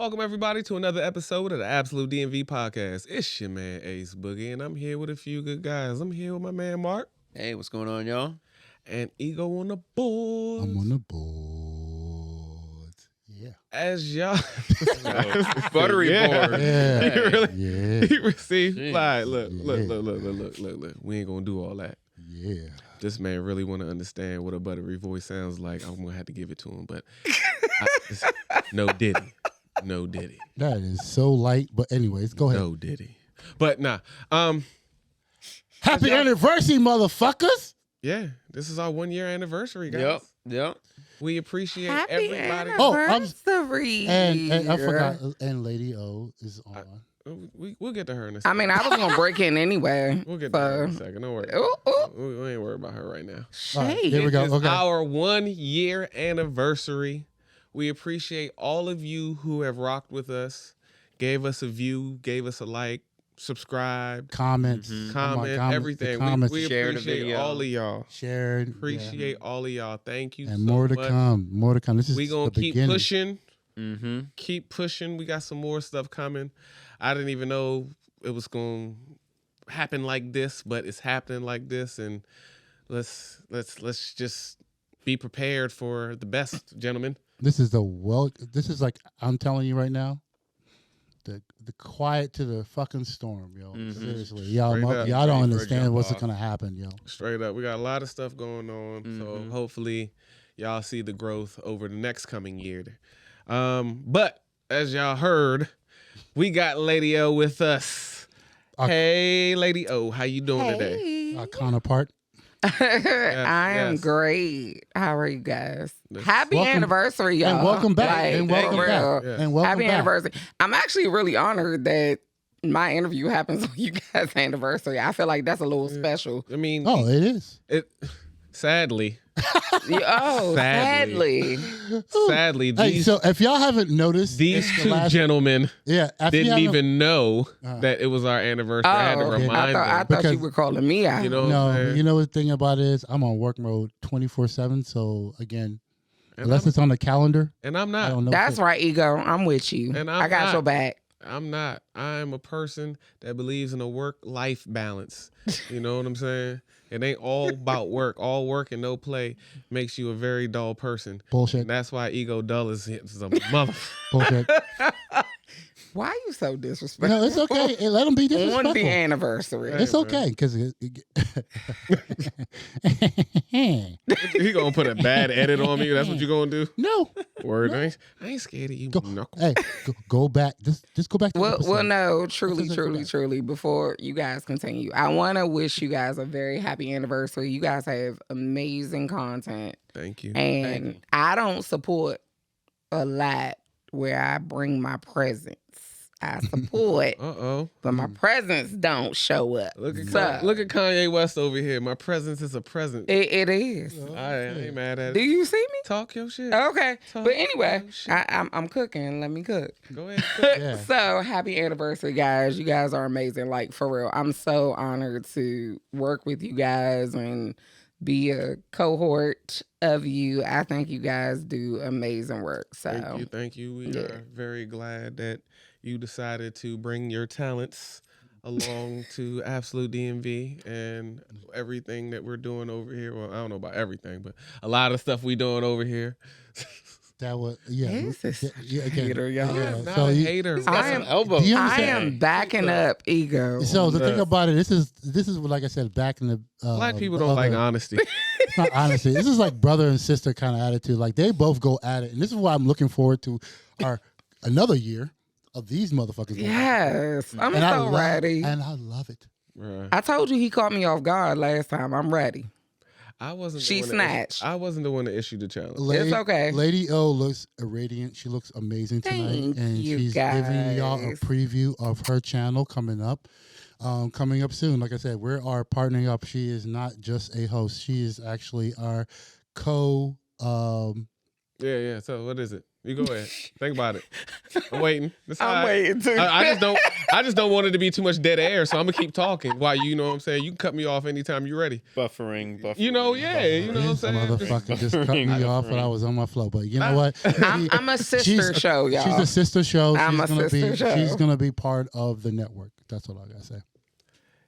Welcome, everybody, to another episode of the Absolute DMV podcast. It's your man, Ace Boogie, and I'm here with a few good guys. I'm here with my man, Mark. Hey, what's going on, y'all? And Ego on the board. I'm on the board. Yeah. As y'all... Buttery board. Yeah. You really... Yeah. You receive... Jeez. Like, look. We ain't gonna do all that. Yeah. This man really want to understand what a buttery voice sounds like. I'm gonna have to give it to him, but no Diddy. No Diddy. That is so light. But anyways, go ahead. No Diddy. But nah. Happy anniversary, motherfuckers. Yeah, this is our 1 year anniversary, guys. Yep. We appreciate Happy everybody. Oh, anniversary. And I forgot. And Lady O is on. We'll get to her in a I second. mean, I was going to break in anyway. We'll get to her in a So, second. Don't worry. ooh, ooh, We ain't worried about her right now. All right, shade. here we go. It's Okay. our 1 year anniversary. We appreciate all of you who have rocked with us, gave us a view, gave us a like, subscribed, Comments. comment, the everything. Comments. We Share the appreciate video. all of y'all. Shared. Appreciate all of y'all. Thank you And so more to much. come. More to come. This is We gonna the keep beginning. pushing. Mm-hmm. Keep pushing. We got some more stuff coming. I didn't even know it was going to happen like this, but it's happening like this, and let's just be prepared for the best, gentlemen. This is This is like I'm telling you right now. The quiet to the fucking storm, yo. Mhm. Seriously, y'all Straight up. y'all don't Ready for a understand jump what's off. gonna happen, yo. Straight up, we got a lot of stuff going on, so Mhm. hopefully y'all see the growth over the next coming year. But as y'all heard, we got Lady O with us. Hey, Lady O, how you doing today? Hey. Our counterpart. I am yes. great. How are you guys? Yes. Happy Welcome- anniversry, y'all. And welcome back. Like, and for welcome real. back. Yeah. And welcome Happy back. anniversary. I'm actually really honored that my interview happens on you guys' anniversary. I feel like that's a little special. I mean, Oh, it is. sadly, Oh, Sadly. sadly. Hey, these, so if y'all haven't noticed, these it's the two last- gentlemen yeah, if you didn't haven't- even know Uh. that it was our anniversary. I had to Oh, okay. remind I them. thought you Because- were calling me out. You know what I'm No, saying? you know the thing about it is I'm on work mode 24/7. So again, And unless I'm, it's on the calendar, and I'm I not. don't know. That's shit. right, Ego. I'm with you. And I got I'm your not. back. I'm not. I'm a person that believes in a work-life balance. You know what I'm saying? It ain't all about work. All work and no play makes you a very dull person. Bullshit. And that's why ego dull is a mother. Bullshit. Why are you so disrespectful? No, it's okay. Hey, let them be On the disrespectful. anniversary. It's okay because He gonna put a bad edit on me. That's what you gonna do? no. Word. I ain't scared of you, Go, knuckle. hey, go back. Just go back to the Well, episode. no, truly, Let's truly, go back. truly, before you guys continue, I want to wish you guys a very happy anniversary. You guys have amazing content. Thank you. And I don't support a lot where I bring my presence. I support, Uh-oh. but my presence don't show up. Look at So, look at Kanye West over here. My presence is a present. it is. I ain't mad at Do it. you see me? Talk your shit. Okay. Talk But anyway, your shit. I'm cooking. Let me cook. Go ahead. Yeah. So happy anniversary, guys. You guys are amazing. Like, for real. I'm so honored to work with you guys and be a cohort of you. I think you guys do amazing work. So Thank you. We Yeah. are very glad that you decided to bring your talents along to Absolute DMV and everything that we're doing over here. Well, I don't know about everything, but a lot of stuff we doing over here. That was This is again, hater, y'all. yeah, I'm not so a you- hater. He's got I some am- elbows. Do you I understand? am backing up Ego. So the thing Yes. about it, this is like I said back in the Black people don't like honesty. It's not honesty. This is like brother and sister kind of attitude. Like they both go at it, and this is why I'm looking forward to our another year of these motherfuckers. Yes. I'm And I so love- ready. and I love it. Right. I told you he caught me off guard last time. I'm ready. I wasn't. She the one snatched. I wasn't the one that issued the challenge. Lady, okay. Lady O looks radiant. She looks amazing tonight, Thank and you, she's giving y'all a guys. preview of her channel coming up. Coming up soon. Like I said, we are partnering up. She is not just a host. She is actually our co. Yeah. So what is it? You go ahead. Think about it. I'm waiting. It's all I'm right. waiting too. I just don't want it to be too much dead air, so I'm gonna keep talking. While you know what I'm saying, you can cut me off anytime you're ready. Buffering. You know, yeah, you know what I'm This saying. motherfucker just cut me off when I was on my flow. But you know what? I'm a sister She's- show, y'all. She's a sister show. I'm She's a gonna sister be. show. She's gonna be part of the network. That's all I gotta say.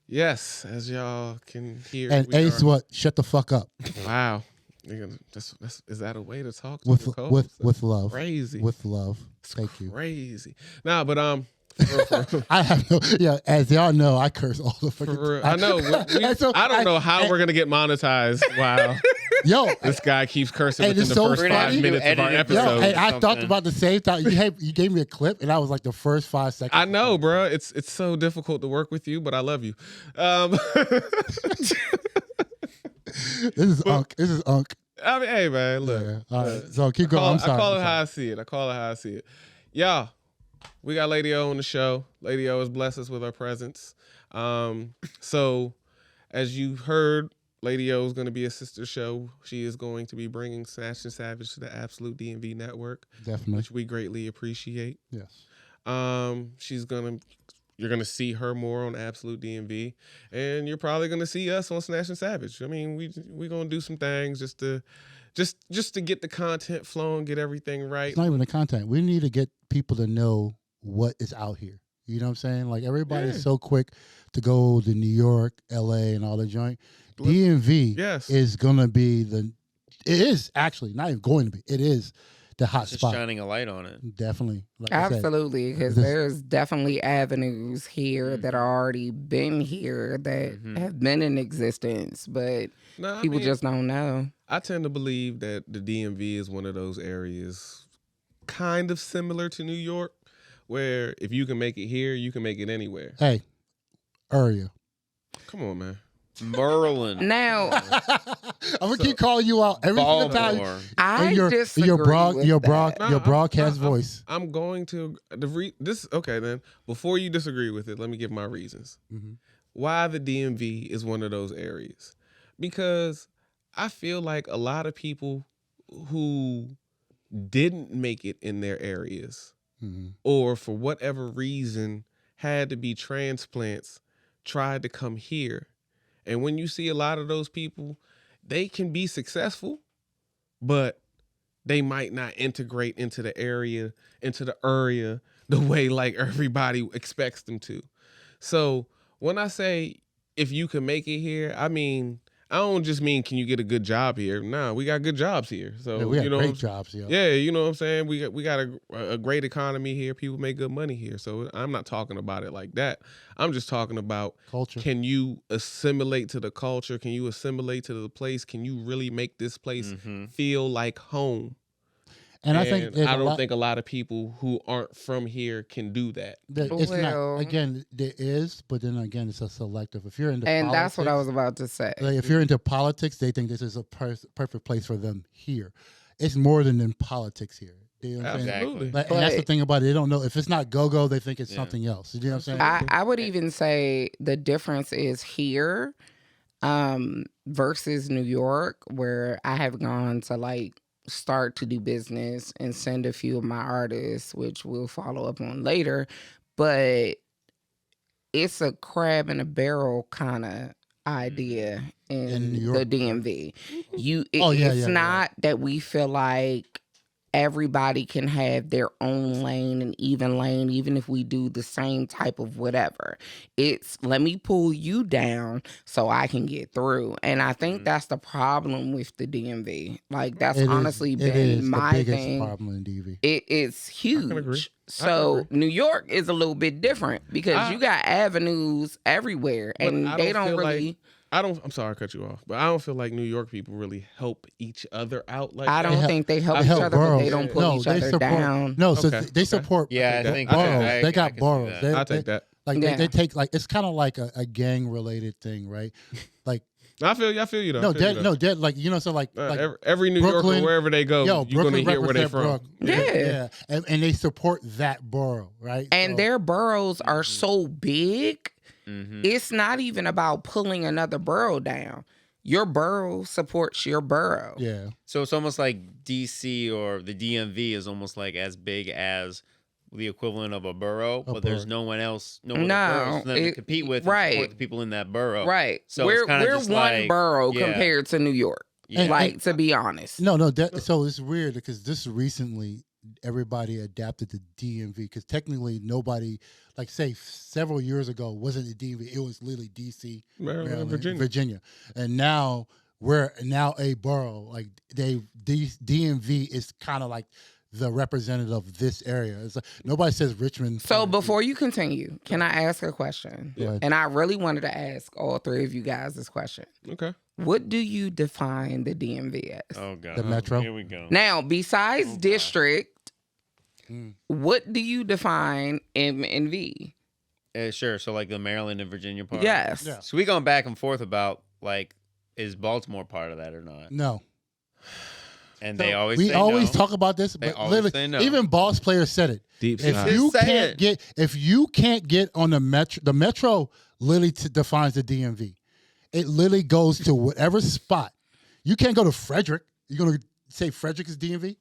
Yes, as y'all can hear. And we Ace, are- what? Shut the fuck up. Wow. Is that a way to talk to With your co-host? with love. Crazy. With love. Thank you. Crazy. Nah, but for real. I have no. Yeah, as y'all know, I curse all the fucking. For real. time. I know. And so I don't know how and- we're gonna get monetized. Wow. Yo, This guy keeps cursing And within it's the so first funny. 5 minutes of our Edited yo, episode. and I thought something. about the same time. You gave me a clip, and I was like the first 5 seconds. I know, bro. It's so difficult to work with you, but I love you. This is Unk. This is Unk. I mean, hey, man, look. Yeah. All right. So keep going. I'm sorry. I call it I'm how I see it. I call it how I see it. Y'all, we got Lady O on the show. Lady O has blessed us with her presence. So, as you heard, Lady O is going to be a sister show. She is going to be bringing Snatch and Savage to the Absolute DMV network, Definitely. which we greatly appreciate. Yes. You're gonna see her more on Absolute DMV, and you're probably gonna see us on Snatch and Savage. I mean, we gonna do some things just to get the content flowing, get everything right. It's not even the content. We need to get people to know what is out here. You know what I'm saying? Like everybody is so quick to go to New York, LA, and all the joint. DMV Yes. is gonna be it is actually not even going to be. It is the hot Just spot. shining a light on it. Definitely. Like I said, Absolutely, because This- there's definitely avenues here that Mm-hmm. are already been here that have been in existence, but Nah, I people mean, just don't know. I tend to believe that the DMV is one of those areas, kind of similar to New York, where if you can make it here, you can make it anywhere. Hey, area. Come on, man. Merlin. Now, I'm gonna keep calling you out every single time. Baltimore. I In your disagree with that. No, your I'm- broadcast I'm- voice. I'm going to okay then. Before you disagree with it, let me give my reasons. Mhm. Why the DMV is one of those areas. Because I feel like a lot of people who didn't make it in their areas Mhm. or for whatever reason had to be transplants tried to come here. And when you see a lot of those people, they can be successful, but they might not integrate into the area the way like everybody expects them to. So when I say if you can make it here, I mean, I don't just mean can you get a good job here. Nah, we got good jobs here. So Yeah, we got you know, great jobs, yo. yeah, you know what I'm saying? We got a great economy here. People make good money here. So I'm not talking about it like that. I'm just talking about Culture. can you assimilate to the culture? Can you assimilate to the place? Can you really make this place feel like home? And I think I don't think a lot of people who aren't from here can do that. that it's Well- not. Again, there is, but then again, it's a selective. If you're into And politics, that's what I was about to say. like, if you're into politics, they think this is a perfect place for them here. It's more than in politics here. You know what I'm saying? Absolutely. Like, and that's the But- thing about it. They don't know if it's not go-go. They think it's Yeah. something else. You know what I'm saying? I would even say the difference is here versus New York, where I have gone to like start to do business and send a few of my artists, which we'll follow up on later. But it's a crab in a barrel kind of idea in New the York. DMV. Oh, yeah, It's yeah, not that we feel like everybody can have their own lane and even lane, even if we do the same type of whatever. It's let me pull you down so I can get through. And I think that's the problem with the DMV. Like that's It is- honestly it been is my the biggest thing. problem in DV. It's huge. agree. So New York is a little bit different because you got avenues everywhere But and I they don't don't feel really I'm sorry I cut you off, but I don't feel like New York people really help each other out like I that. don't help- think they help They each help other, but they boroughs. don't pull each they other support, down. No, so Okay, they support. Yeah, I Okay. think boroughs. I They can got see boroughs. that. I'll take that. Like Yeah. they take like it's kind of like a gang related thing, right? Like I feel you though. I feel you, though. dead like you know so like every New Brooklyn- Yorker wherever they go, yo you're Brooklyn gonna hear where they represent from. Brooklyn. Yeah. And they support that borough, right? And So- their boroughs Mm-hmm. are so big, Mhm. it's not even about pulling another borough down. your borough supports your borough. Yeah. So it's almost like DC or the DMV is almost like as big as the equivalent of a borough, but there's borough. no one else, no No, other boroughs for them to it- compete with, right. and support the people in that borough. Right. So it's we're kinda we're just one like- borough yeah. compared to New York. Yeah. Like, to be honest. No. So it's weird because this recently everybody adapted to DMV because technically nobody, like say several years ago, wasn't the DMV. It was literally DC, Maryland, Virginia. Virginia, and now we're now a borough. Like DMV is kind of like the representative of this area. It's like, nobody says Richmond. So before you continue, can I ask a question? Go ahead. And I really wanted to ask all three of you guys this question. Okay. What do you define the DMV as? Oh god. The Metro? Here we go. Now, besides God. district, Mm. what do you define MNV? Sure. So like the Maryland and Virginia part. Yes. Yeah. So we going back and forth about like, is Baltimore part of that or not? No. And So they always we say always no. talk about this, They but always literally, say no. even boss players said it. Deep If side. you Just say can't it. if you can't get on the metro literally defines the DMV. It literally goes to whatever spot. You can't go to Frederick. You're gonna say Frederick is DMV?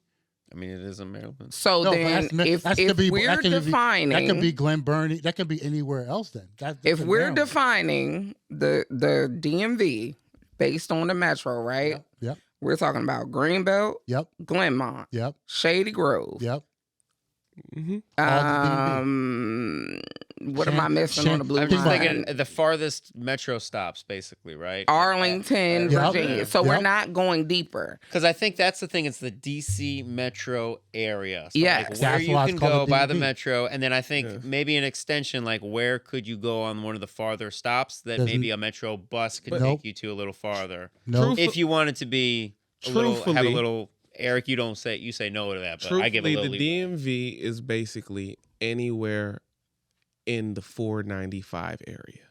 I mean, it is in Maryland. So No, but then, if we're defining, that could be Glen Burnie. That could be anywhere else. Then if we're Maryland. defining the DMV based on the metro, right? Yep. We're talking about Greenbelt, Yep. Glenmont, Yep. Shady Grove. Yep. Mm-hmm. What am I missing on the blue I'm just line? thinking the farthest metro stops, basically, right? Arlington, Yep. Virginia. So we're Yep. not going deeper. Because I think that's the thing. It's the DC metro area. So Yes. like where That's you why it's can called go the by the DMV. metro, and then I think Yeah. maybe an extension, like where could you go on one of the farther stops that Doesn't- maybe a metro bus could Nope. take you to a little farther. No. Truth- If you wanted to be a little, have a Truthfully- little. Eric, you say no to that, but I give a Truthfully, little. the leeway. DMV is basically anywhere in the 495 area.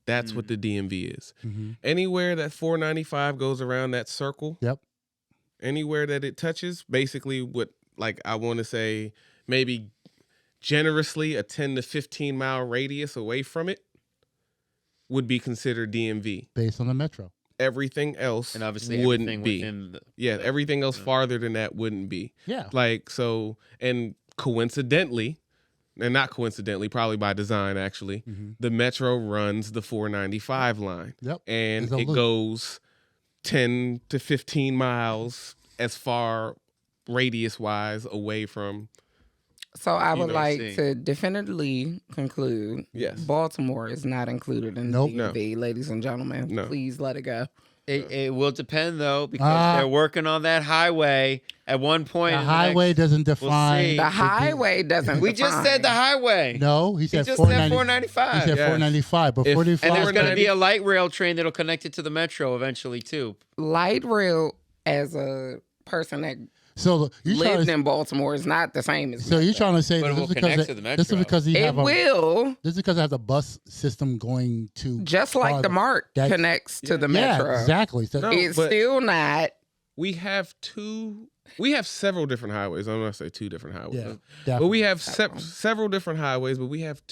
That's what the DMV is. Mhm. Anywhere that 495 goes around that circle, Yep. anywhere that it touches, basically what, like, I want to say maybe generously a 10 to 15 mile radius away from it would be considered DMV. Based on the metro. Everything else And obviously wouldn't everything be. within the, Yeah, everything else farther than that wouldn't be. Yeah. Like, so, and coincidentally, and not coincidentally, probably by design actually, Mhm. the Metro runs the 495 line. Yep. And It's a it loop. goes 10 to 15 miles as far radius wise away from. So I would know, like see. to definitively conclude Yes. Baltimore is not included in Nope. the DMV, ladies and gentlemen. No. Please let it go. It will depend though because Ah. they're working on that highway at one point. The in the highway next- doesn't see. define. The highway doesn't. We just said the define. highway. No, he He said just 490. said 495. He said Yes. 495, but If- 45. And there's going to 490 be a light rail train that'll connect it to the metro eventually too. Light rail as a person that So you trying lived to, in Baltimore is not the same as so you're Metro. trying to say But it that will this is because connect to the this is metro. because you It have a will, this is because I have the bus system going to just like the farther. MARC That's- connects to the Yeah, Metro. exactly. So, No. It's but- still not. We have several different highways. I'm going to say two different highways. yeah, But definitely. we have Definitely. several different highways, but we have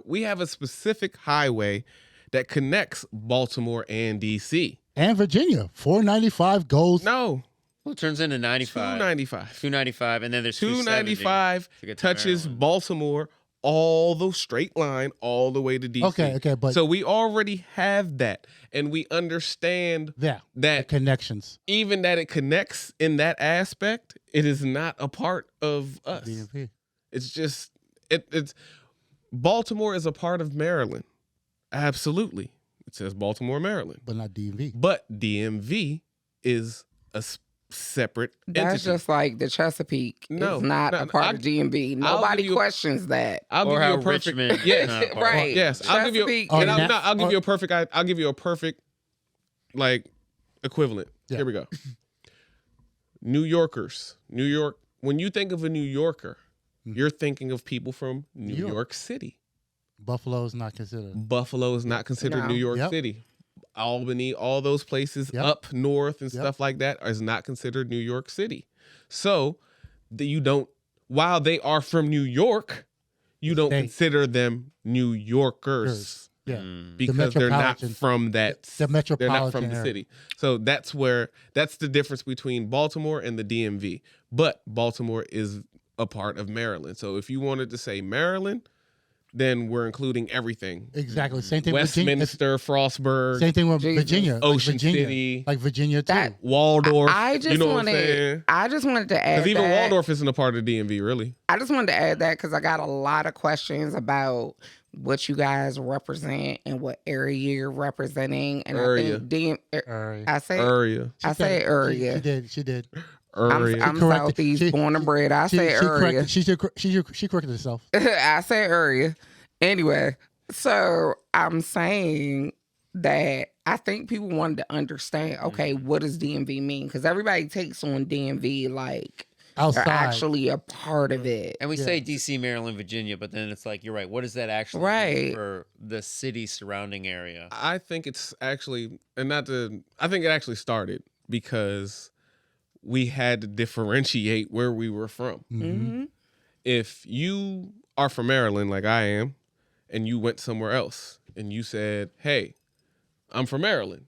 we have a specific highway that connects Baltimore and DC. And Virginia, 495 goes. No, Well, it turns into 95. 295. 295, and then there's 270 295 to get to touches Maryland. Baltimore all the straight line all the way to DC. Okay, but So we already have that, and we understand yeah, the that connections. even that it connects in that aspect, it is not a part of us. DMV. It's just it's Baltimore is a part of Maryland. Absolutely. It says Baltimore, Maryland. But not DMV. But DMV is a separate That's entity. just like the Chesapeake No, is not no, a part I'll- of DMV. I'll Nobody give you- questions that. I'll Or give you how a perfect Richmond is yes. not a part. Right. Yes, I'll give you Chesapeake- Oh, and I'll, now- no, I'll give you a perfect I'll give you a perfect like equivalent. Yeah. Here we go. New Yorkers. New York, when you think of a New Yorker, you're thinking of people from New York. York City. Buffalo's not considered. Buffalo is not considered No. New York Yep. City. Albany, all those places Yep. up north and Yep. stuff like that is not considered New York City. So you don't, while they are from New York, you don't State. consider them New Yorkers. Yours. Yeah. because they're not metropolitan- from that. The They're not metropolitan from the area. city. So that's the difference between Baltimore and the DMV. But Baltimore is a part of Maryland. So if you wanted to say Maryland, then we're including everything. Exactly. Same thing with Virginia. Westminster, Frostburg, Same thing with Jesus. Virginia. like Ocean Virginia. City. Like Virginia too. That- Waldorf. I just you know what I'm wanted. saying? I just wanted to add Because even that. Waldorf isn't a part of DMV, really. I just wanted to add that because I got a lot of questions about what you guys represent and what area you're representing, and Area. I think Area. I say Area. I say area. She did. Area. I'm corrected- Southeast she- born and bred. I say area. She corrected herself. I say area. Anyway, so I'm saying that I think people wanted to understand, okay, what does DMV mean? Because everybody takes on DMV like Outside. they're actually a part of it. And we Yeah. say DC, Maryland, Virginia, but then it's like, you're right. What does that actually mean Right. for the city surrounding area? I think it's actually, I think it actually started because we had to differentiate where we were from. Mm-hmm. If you are from Maryland, like I am, and you went somewhere else and you said, "Hey, I'm from Maryland,"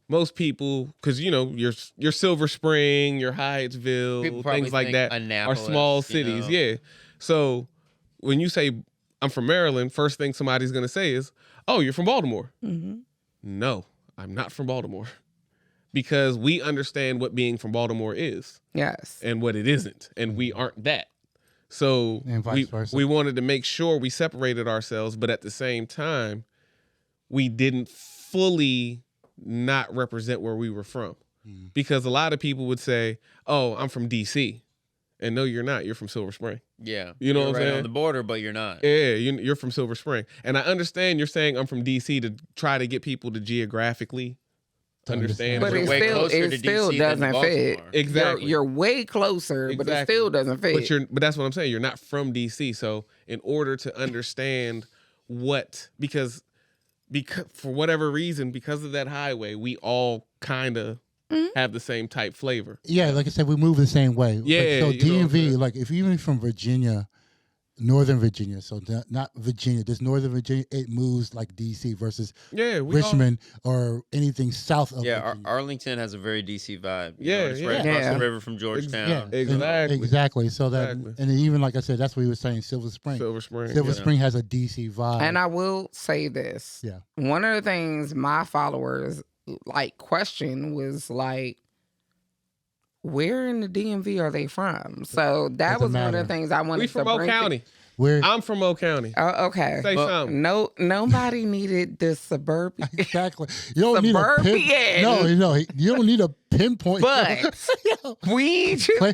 most people, because your Silver Spring, your Hyattsville, People probably things like think that, are Annapolis, small you cities. know. Yeah. So when you say I'm from Maryland, first thing somebody's gonna say is, "Oh, you're from Baltimore." Mm-hmm. No, I'm not from Baltimore. Because we understand what being from Baltimore is Yes. and what it isn't, and we aren't that. So And vice versa. we wanted to make sure we separated ourselves, but at the same time, we didn't fully not represent where we were from. Mm. Because a lot of people would say, "Oh, I'm from DC." And no, you're not. You're from Silver Spring. Yeah. You know You're what I'm right saying? on the border, but you're not. Yeah, you're from Silver Spring. And I understand you're saying I'm from DC to try to get people to geographically To understand. But You're it way still closer it to still DC than doesn't fit. Baltimore. Exactly. You're way closer, but it Exactly. still doesn't fit. But that's what I'm saying. You're not from DC. So in order to understand because for whatever reason, because of that highway, we all kind of have the same type flavor. Yeah, like I said, we move the same way. Yeah, So you know what I'm DMV, saying. like if you're even from Virginia, Northern Virginia, so not Virginia, this Northern Virginia, it moves like DC versus Yeah, we Richmond or anything south of Yeah, Virginia. Arlington has a very DC vibe. You Yeah, know, it's yeah. right across Yeah. the river from Georgetown. Yeah, Exactly. exactly. So that, Exactly. and even like I said, that's what we were saying. Silver Spring. Silver Spring. Silver yeah. Spring has a DC vibe. And I will say this. Yeah. One of the things my followers question was like, where in the DMV are they from? So that Doesn't was one matter. of the things I wanted We to from O bring. County. We're I'm from O County. Oh, okay. Say Well, something. Nobody needed the suburban. exactly. You don't need a Suburban. no. You don't need a pinpoint. But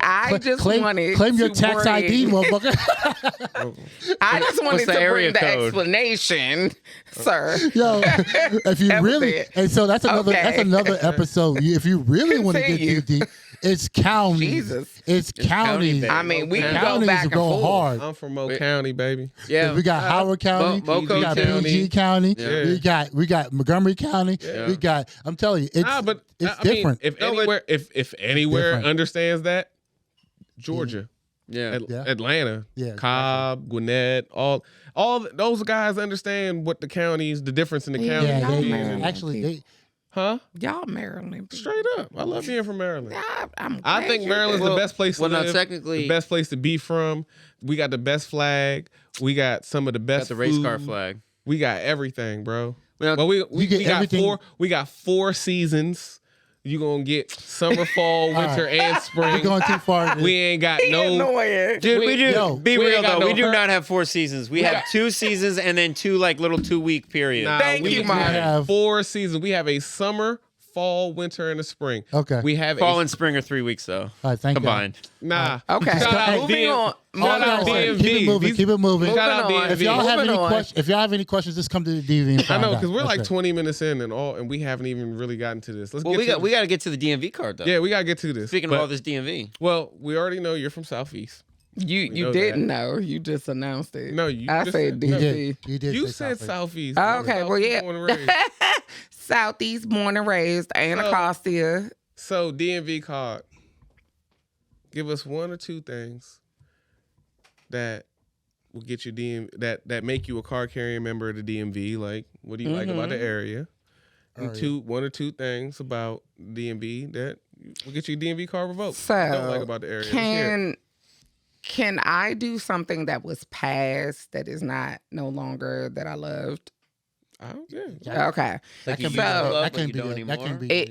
I just wanted claim your to tax bring- ID, motherfucker. I just wanted the to area bring the code? explanation, sir. Yo, if you really, Everything. and so that's another Okay. episode. If you really want to get Continue. deep, it's counties. Jesus. It's county, counties. baby. I mean, we can go Counties back and go forth. hard. I'm from O County, baby. Yeah. We got Howard County, Moco we got County. PG County, Yeah. we got Montgomery County, Yeah. we got. I'm telling you, it's But it's I mean, different. if No, but- anywhere, if anywhere different. understands that, Georgia, Yeah. Yeah. Atlanta, Yeah, Cobb, Gwinnett, all those guys understand what the counties, the difference in the Yeah, counties. yeah, y'all they, Maryland actually, they, Huh? Y'all Maryland. Straight up. I love being from Maryland. I'm I glad think you're Maryland's there. the best place to well, now live. technically- the best place to be from. We got the best flag. We got some of the best Got the race car food. flag. We got everything, bro. Well, Well, we You get got everything- we got 4 seasons. You gonna get summer, fall, winter, and we're spring. going too far. We ain't got He no. annoying. Dude, we- we do. yo, be we real ain't got though. no We do hurt. not have 4 seasons. We have 2 seasons and then 2 like little 2-week periods. Nah, Thank we you, we Mike. have 4 seasons. We have a summer, fall, winter, and a spring. Okay. We have Fall a and spring are 3 weeks though. All right, thank you. Combined. nah. Okay. Shout out Moving DMV. on. Shout out Moving on. DMV. Keep it moving. These- Keep it moving. Shout out Moving on. If DMV. y'all have Moving any on. questions, just come to the DV and I find know, out. because we're That's like it. 20 minutes in and we haven't even really gotten to this. Let's Well, get we got to get to the DMV card though. Yeah, we gotta get to this. Speaking But- of all this DMV. well, we already know you're from Southeast. You know didn't know. You just announced it. No, you I just said said- You no, did. DMV. You did. You say said Southeast. Southeast. Oh, okay, well, yeah. Born and raised. Southeast, born and raised, Anacostia. So DMV card. Give us 1 or 2 things that will get you that make you a card carrying member of the DMV. Like, what do you like about the area? And one or two things about DMV that will get you a DMV card revoked. So What you don't like about the area. Let's hear it. can I do something that was past that is not no longer that I loved? Yeah. Okay. Like you So- used to love, that like can you be don't that anymore. can be It's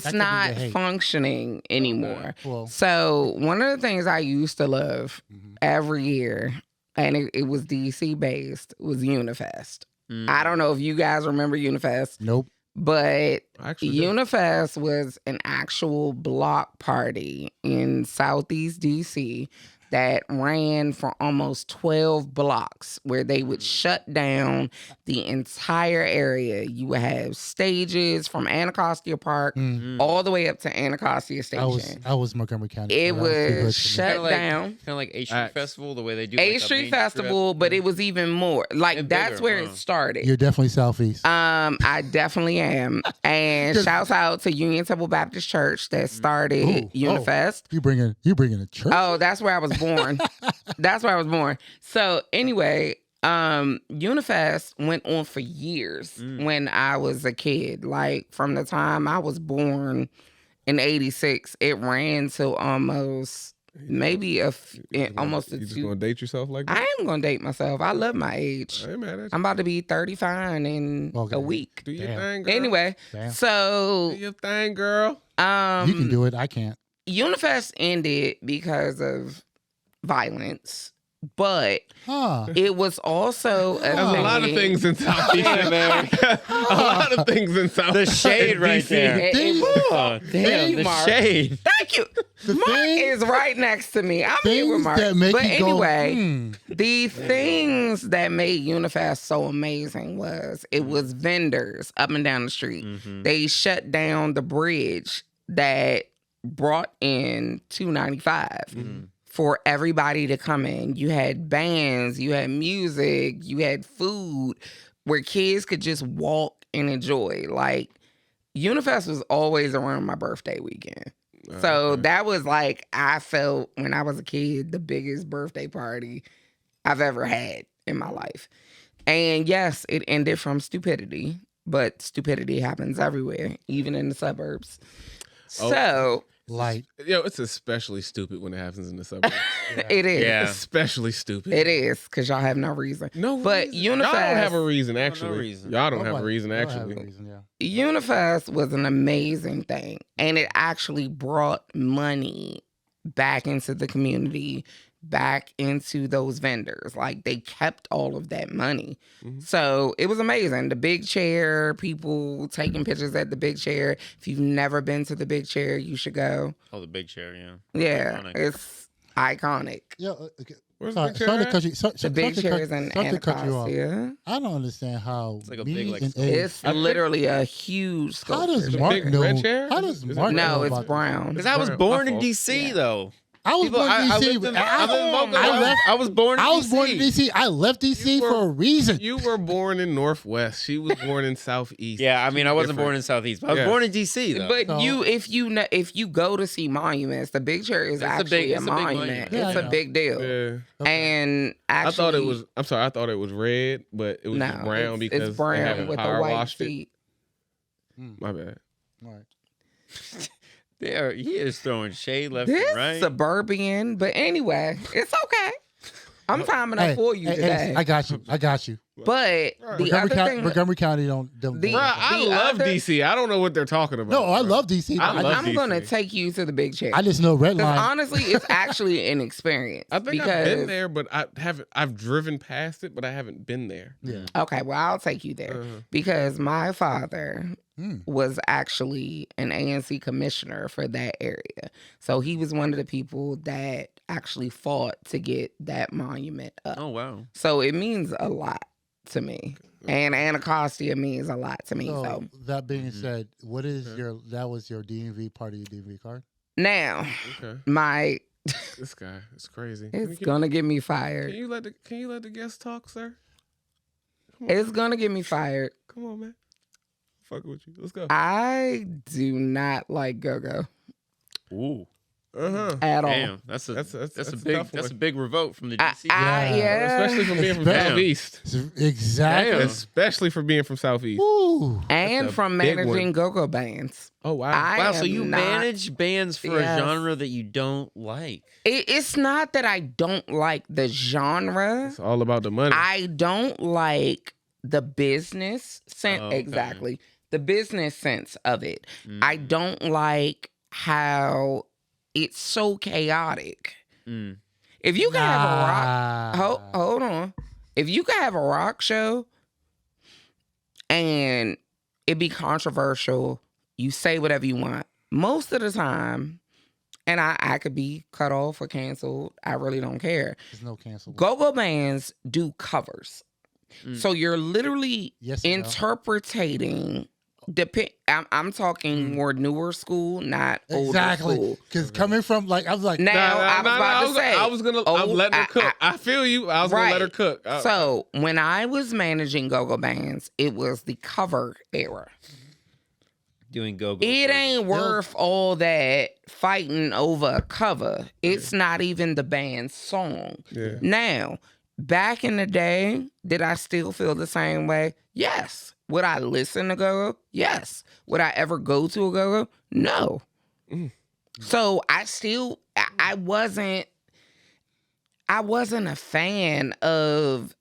that can be not the hate. functioning anymore. Well, So one of the things I used to love every year, and it was DC based, was Unifest. Mm. I don't know if you guys remember Unifest, nope. but I actually do. Unifest was an actual block party in Southeast DC that ran for almost 12 blocks where they would shut down the entire area. You would have stages from Anacostia Park all the way up to Anacostia Station. I was Montgomery County. It so that too hood for me. was shut down. Kind of like A Street Acts. Festival, the way they do A like, the Street main Festival, but it was even more. Like, And that's bigger, where huh? it started. You're definitely southeast. I definitely am. And shouts out to Union Temple Baptist Church that started Ooh, Unifest. You bringing a church? Oh, that's where I was born. That's where I was born. So anyway, Unifest went on for years when I was a kid. Like from the time I was born in '86, it ran till almost maybe almost a You just two. gonna date yourself like that? I am gonna date myself. I love my age. I ain't mad at you. I'm about to be 35 in Okay. a week. Do your Damn. thing, girl. Anyway, Damn. Do so your thing, girl. You can do it. I can't. Unifest ended because of violence, but Huh. it was also a There's a lot of thing- things in Southeast America. A lot of things in South. The shade right DC. there. It- Oh, damn, Thank the you, Mark. shade. Thank you. The Mark thing- is right next to me. I'm here with Things Mark. that make But you anyway, go, the things that made Unifest so amazing was it was vendors up and down the street. Mhm. They shut down the bridge that brought in 295 for everybody to come in. You had bands, you had music, you had food where kids could just walk and enjoy. Like Unifest was always around my birthday weekend. So that was like, I felt when I was a kid, the biggest birthday party I've ever had in my life. And yes, it ended from stupidity, but stupidity happens everywhere, even in the suburbs. So Light. Yo, it's especially stupid when it happens in the suburbs. it is. Yeah. Especially stupid. It is, because y'all have no reason. No, But reason. Y'all don't have a Unifest, reason actually. reason. Y'all don't have a Nobody- reason don't have a actually. reason, yeah. Unifest was an amazing thing. And it actually brought money back into the community, back into those vendors. Like they kept all of that money. Mhm. So it was amazing. The big chair, people taking pictures at the big chair. If you've never been to the big chair, you should go. Oh, the big chair, yeah. Yeah, Iconic. it's iconic. Yeah. Okay. Where's Sorry, the big sorry to chair? cut you. The big chair is in sorry to cut you off. Anacostia. I don't understand how It's like a me big, like, and sculpture. Ace- It's I think- literally a huge How sculpture. does The Mark big know? red chair? How does Is it Mark brown? know No, it's about brown. Because I was Brown. born My in fault. DC, Yeah. though. I was People- born in I DC. lived in- I I lived in Boca I Raton. left. I was born in I was born in DC. I left DC You were- for a reason. You were born in Northwest. She was born in Southeast. Yeah, I mean, I wasn't Different. born in Southeast, but I was Yeah. born in DC, though. But So- if you go to see monuments, the big chair is It's a actually big- a it's a big monument. monument. Yeah, It's I a know. big deal. Yeah. And actually, I thought it was. I'm sorry. I thought it was red, but it was no, just brown because it's they brown haven't with the power white washed it. feet. My bad. Right. He is throwing shade left This and right. suburban, but anyway, it's okay. I'm timing up for you today. I got you. I got you. But the other thing, Montgomery County don't. The- Bruh, I The love other- DC. I don't know what they're talking about. no, I bruh. love DC. I love I'm DC. gonna take you to the big chair. I just know Red Because Line. honestly, it's actually an experience. I think because, I've been there, but I haven't. I've driven past it, but I haven't been there. Yeah. Okay, well, I'll take you there Uh-huh. because my father Mm. was actually an ANC commissioner for that area. So he was one of the people that actually fought to get that monument up. Oh, wow. So it means a lot to me. And Anacostia means a lot to me. So So that being Mhm. said, what is Okay. your? That was your DMV part of your DMV card. now, Okay, my this guy is crazy. it's Can- gonna get me Can fired. you let the guest talk, sir? Come on, It's gonna get me fired. come on, man. Fuck with you. Let's go. I do not like go-go. Ooh. at all. Damn, that's a That's that's a a big tough that's a one. big revolt from the I, DC. I, yeah. Especially from being from Damn. Southeast. Exactly. Damn. Especially for being from Southeast. Ooh. And a from big one. managing go-go bands. Oh wow. Wow, so am you not- manage bands for Yes. a genre that you don't like. It's not that I don't like the genre. It's all about the money. I don't like the business sense. Oh, okay. Exactly. The business sense of it. Mm. I don't like how it's so chaotic. Mm. If you can have a rock, hold on. If you can have a rock show and it be controversial, you say whatever you want. Most of the time, and I could be cut off or canceled. I really don't care. There's no cancel. Go-go bands do covers. Mm. So you're literally Yes and no. interpreting I'm talking more newer school, not older Exactly. school. Because coming from like I was like, Now, I was about to say. I was gonna. I'm oh, letting her cook. I feel you. I was gonna let her cook. So when I was managing go-go bands, it was the cover era. Doing go-go. It versions. ain't worth all that fighting over a cover. It's not even the band's song. Yeah. Now, back in the day, did I still feel the same way? Yes. Would I listen to go-go? Yes. Would I ever go to a go-go? No. So I wasn't a fan of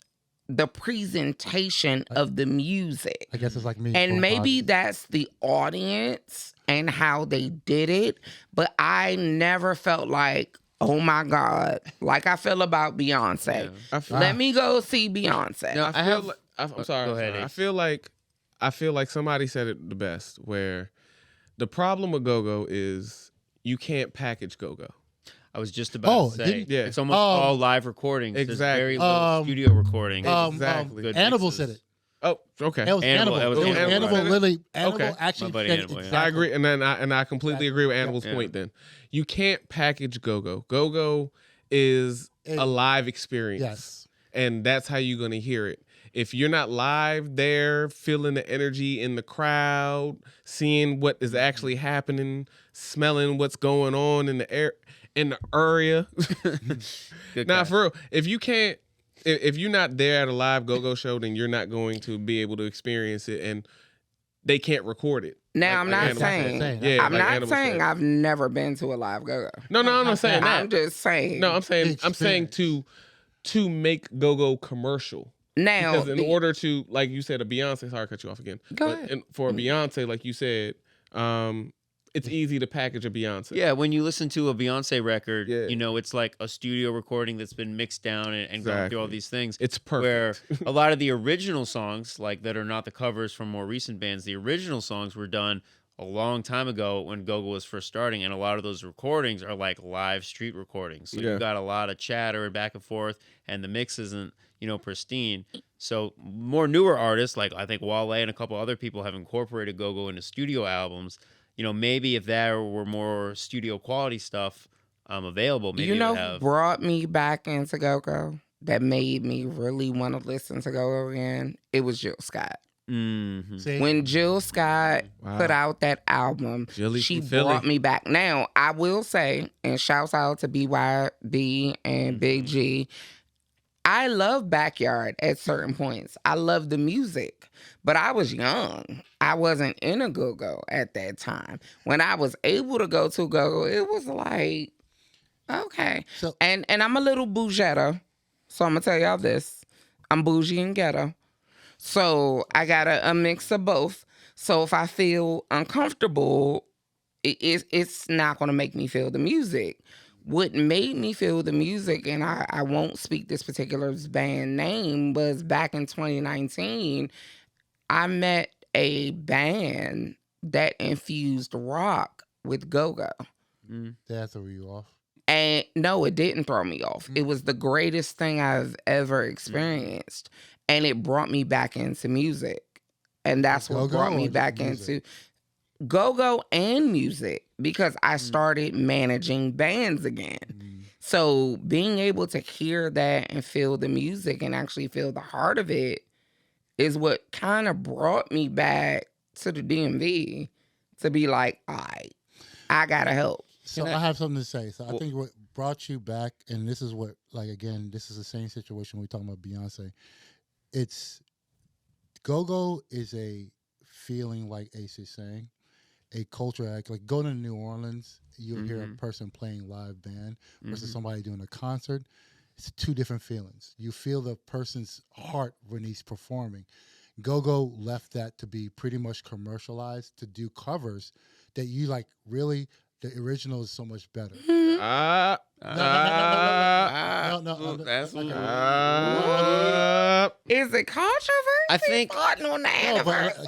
the presentation of the music. I guess it's like me. And for maybe Ozzy. that's the audience and how they did it, but I never felt like, oh my God, like I feel about Beyonce. I feel, Let me go see Beyonce. No, I I feel have- like, I'm sorry. Go I'm ahead, sorry. Ace. I feel like somebody said it the best. Where the problem with go-go is you can't package go-go. I was just about Oh, to say. didn't- Yeah. It's almost all live recordings. There's Exactly. very little studio recording. Exactly. Good Hannibal mixes. said it. Oh, okay. It was Hannibal, Hannibal. that was It was Hannibal. Hannibal. Said it? Literally, Hannibal Okay. actually My buddy said Hannibal, yeah. exactly. I agree, and I completely agree with Animal's Yeah. point. Then you can't package go-go. Go-go is a live experience. Yes. And that's how you're going to hear it. If you're not live there, feeling the energy in the crowd, seeing what is actually happening, smelling what's going on in the air, in the area. Good Nah, guy. for real. If you can't, if you're not there at a live go-go show, then you're not going to be able to experience it, and they can't record it. Now, Like I'm not Animal saying, said. Yeah, I'm like not Animal saying said. I've never been to a live go-go. No, I'm not saying that. I'm just saying. No, I'm saying Experience. to make go-go commercial. now, Because in order to, like you said, a Beyonce, sorry to cut you off again. Go but ahead. for a Beyonce, like you said, it's easy to package a Beyonce. Yeah, when you listen to a Beyonce record, Yeah. you know, it's like a studio recording that's been mixed down and going through all Exactly. these things. It's Where perfect. a lot of the original songs, like that are not the covers from more recent bands, the original songs were done a long time ago when Go-Go was first starting, and a lot of those recordings are like live street recordings. So Yeah. you got a lot of chatter and back and forth, and the mix isn't, you know, pristine. So more newer artists, like I think Wale and a couple other people have incorporated Go-Go into studio albums. You know, maybe if there were more studio quality stuff available, maybe you it know would who have. brought me back into go-go that made me really want to listen to go-go again? It was Jill Scott. Mhm. See? When Jill Scott Wow. put out that album, Jilly she from Philly. brought me back. Now, I will say, and shouts out to BYB and Big G, I love Backyard at certain points. I love the music, but I was young. I wasn't in a go-go at that time. When I was able to go to a go-go, it was like, okay. So- And I'm a little bougetta, so I'm going to tell y'all this. I'm bougie and ghetto. So I got a mix of both. So if I feel uncomfortable, it's not going to make me feel the music. What made me feel the music, and I won't speak this particular band name, was back in 2019, I met a band that infused rock with go-go. That threw you off. And no, it didn't throw me off. It was the greatest thing I've ever experienced. And it brought me back into music. And that's what Go-go brought or me just back music? into go-go and music, because I started managing bands again. So being able to hear that and feel the music and actually feel the heart of it is what kind of brought me back to the DMV to be like, all right, I gotta help. So I have something to say. So I think what brought you back, and this is what, like, again, this is the same situation we're talking about Beyonce. It's go-go is a feeling, like Ace is saying, a culture act. Like, go to New Orleans, you'll hear a person playing live band versus somebody doing a concert. It's two different feelings. You feel the person's heart when he's performing. Go-go left that to be pretty much commercialized, to do covers that you like. Really, the original is so much better. Ah, No. That's Is it controversy? I think- Starting on the anniversary?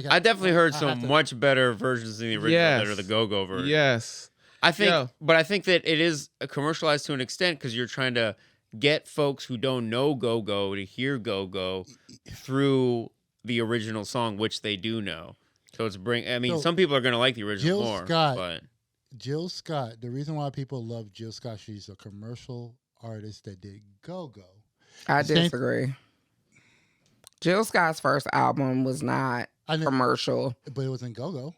I definitely heard I some have to- much better versions than the original that are the go-go version. yes. I think, Yeah. but I think that it is commercialized to an extent because you're trying to get folks who don't know go-go to hear go-go through the original song, which they do know. So it's I mean, So, some people are going to like the original Jill more, Scott- but Jill Scott, the reason why people love Jill Scott, she's a commercial artist that did go-go. I Same- disagree. Jill Scott's first album was not I know, commercial. but it was in go-go.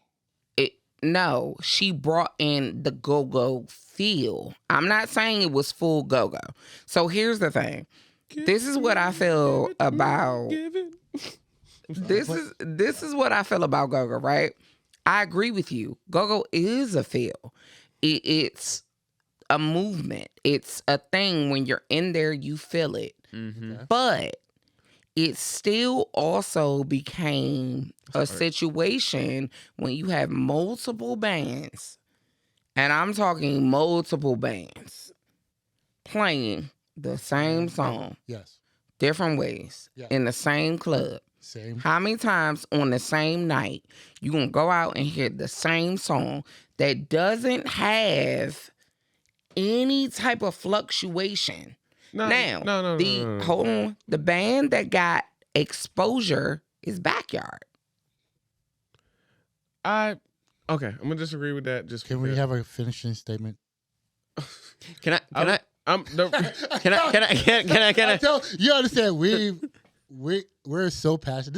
No, she brought in the go-go feel. I'm not saying it was full go-go. So here's the thing. This is what I feel about this is what I feel about go-go, right? I agree with you. Go-go is a feel. It's a movement. It's a thing. When you're in there, you feel it. But it still also became a situation when you have multiple bands, and I'm talking multiple bands, playing the same song Yes. different ways Yeah. in the same club. Same. How many times on the same night you gonna go out and hear the same song that doesn't have any type of fluctuation? No, Now, no. hold on, the band that got exposure is Backyard. Okay, I'm gonna disagree with that. Just Can we because- have a finishing statement? can I I'm no, can I You understand? We're so passionate.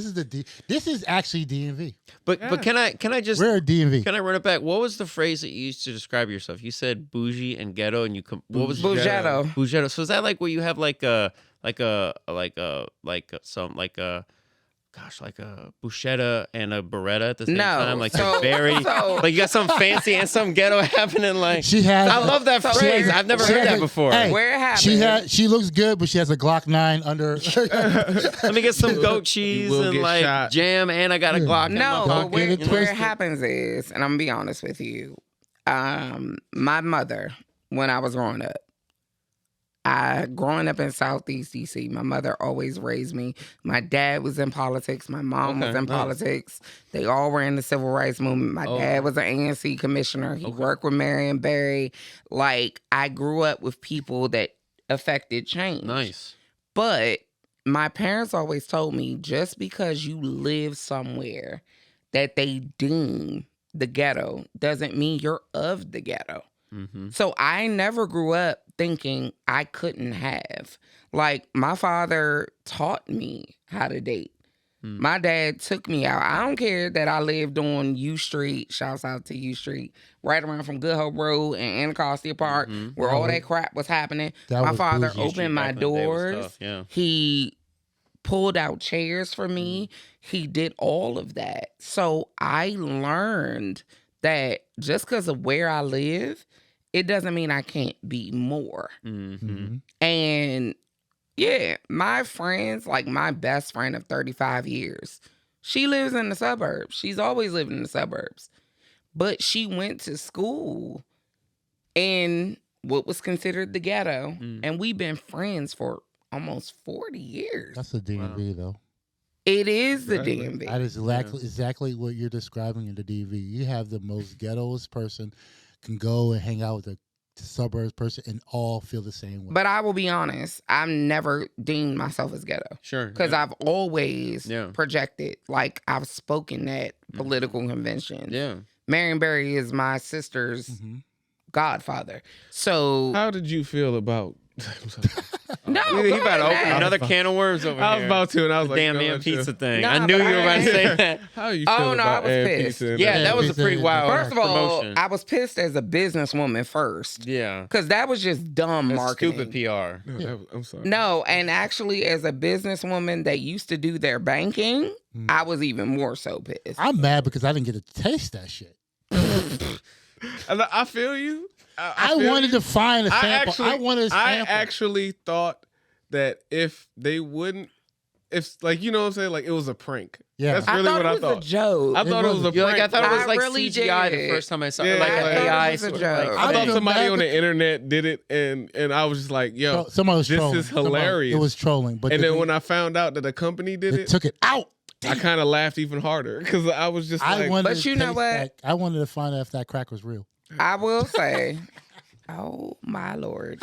This is actually DMV. but can I just We're a DMV. can I run it back? What was the phrase that you used to describe yourself? You said bougie and ghetto, and what was Bougetto. Bougetto. So is that like where you have like a bruschetta and a beretta at the same No, time? Like so- they're very so- like you got some fancy and some ghetto happening. Like She has. I love that So phrase. here- I've never she heard has that a- before. hey, Where it happened? She looks good, but she has a Glock 9 under. Let me get some goat cheese will and get like shot. jam, and I got a Glock. in my No, Don't pocket. but where, get it where it twisted. happens is, and I'm gonna be honest with you, my mother, when I was growing up, growing up in Southeast DC, my mother always raised me. My dad was in politics. My mom was Okay, in nice. politics. They all were in the civil rights movement. My dad was an ANC commissioner. He worked with Marion Barry. Like, I grew up with people that affected change. Nice. But my parents always told me, just because you live somewhere that they deem the ghetto doesn't mean you're of the ghetto. Mm-hmm. So I never grew up thinking I couldn't have. Like, my father taught me how to date. My dad took me out. I don't care that I lived on U Street, shouts out to U Street, right around from Good Hope Road and Anacostia Park, where all that crap was happening. That My was father bougie. opened my Back in the day was doors. tough, yeah. He pulled out chairs for me. He did all of that. So I learned that just because of where I live, it doesn't mean I can't be more. Mm-hmm. And yeah, my friends, like my best friend of 35 years, she lives in the suburbs. She's always lived in the suburbs. But she went to school in what was considered the ghetto. And we've been friends for almost 40 years. That's the DMV, though. It is the Exactly. DMV. That is exactly what you're describing in the DV. You have the most ghettoest person can go and hang out with the suburbs person and all feel the same way. But I will be honest, I've never deemed myself as ghetto. Sure. Because yeah. I've always Yeah. projected, like I've spoken at political conventions. Yeah. Marion Barry is my sister's Mhm. godfather. So How did you feel about No, He go about to ahead, open man. another can of worms over I was here. about to, and I was The like, damn "Go man ahead, chill." pizza thing. Nah, I knew but you were I about to say ain't- that. How you Oh, feel no, I about was and pissed. pizza? and Yeah, that? that was a pizza pretty is- wild First of all, promotion. I was pissed as a businesswoman first Yeah. because that was just dumb That's marketing. stupid PR. No, that was- I'm sorry. No, and actually, as a businesswoman that used to do their banking, I was even more so pissed. I'm mad because I didn't get to taste that shit. I feel you. I feel wanted you. to find a sample. Actually, I wanted a I sample. actually thought that if they wouldn't, if like you know what I'm saying, like it was a prank. Yeah. That's I really thought what it I was thought. a joke. I thought it was a wasn't. You're prank. like, I thought it was I like really CGI the did. first time I saw Yeah, it. Like I an thought it AI was a sort of joke. like I I thought feel somebody bad on the because- internet did it, and I was just like, yo, So- somebody was this trolling. is hilarious. It was trolling. But and the then thing- when I found out that the company did they it, took it out. I kind of laughed even harder because I was just I like, wanted But to you know taste what? that- I wanted to find out if that crack was real. I will say, oh my Lord.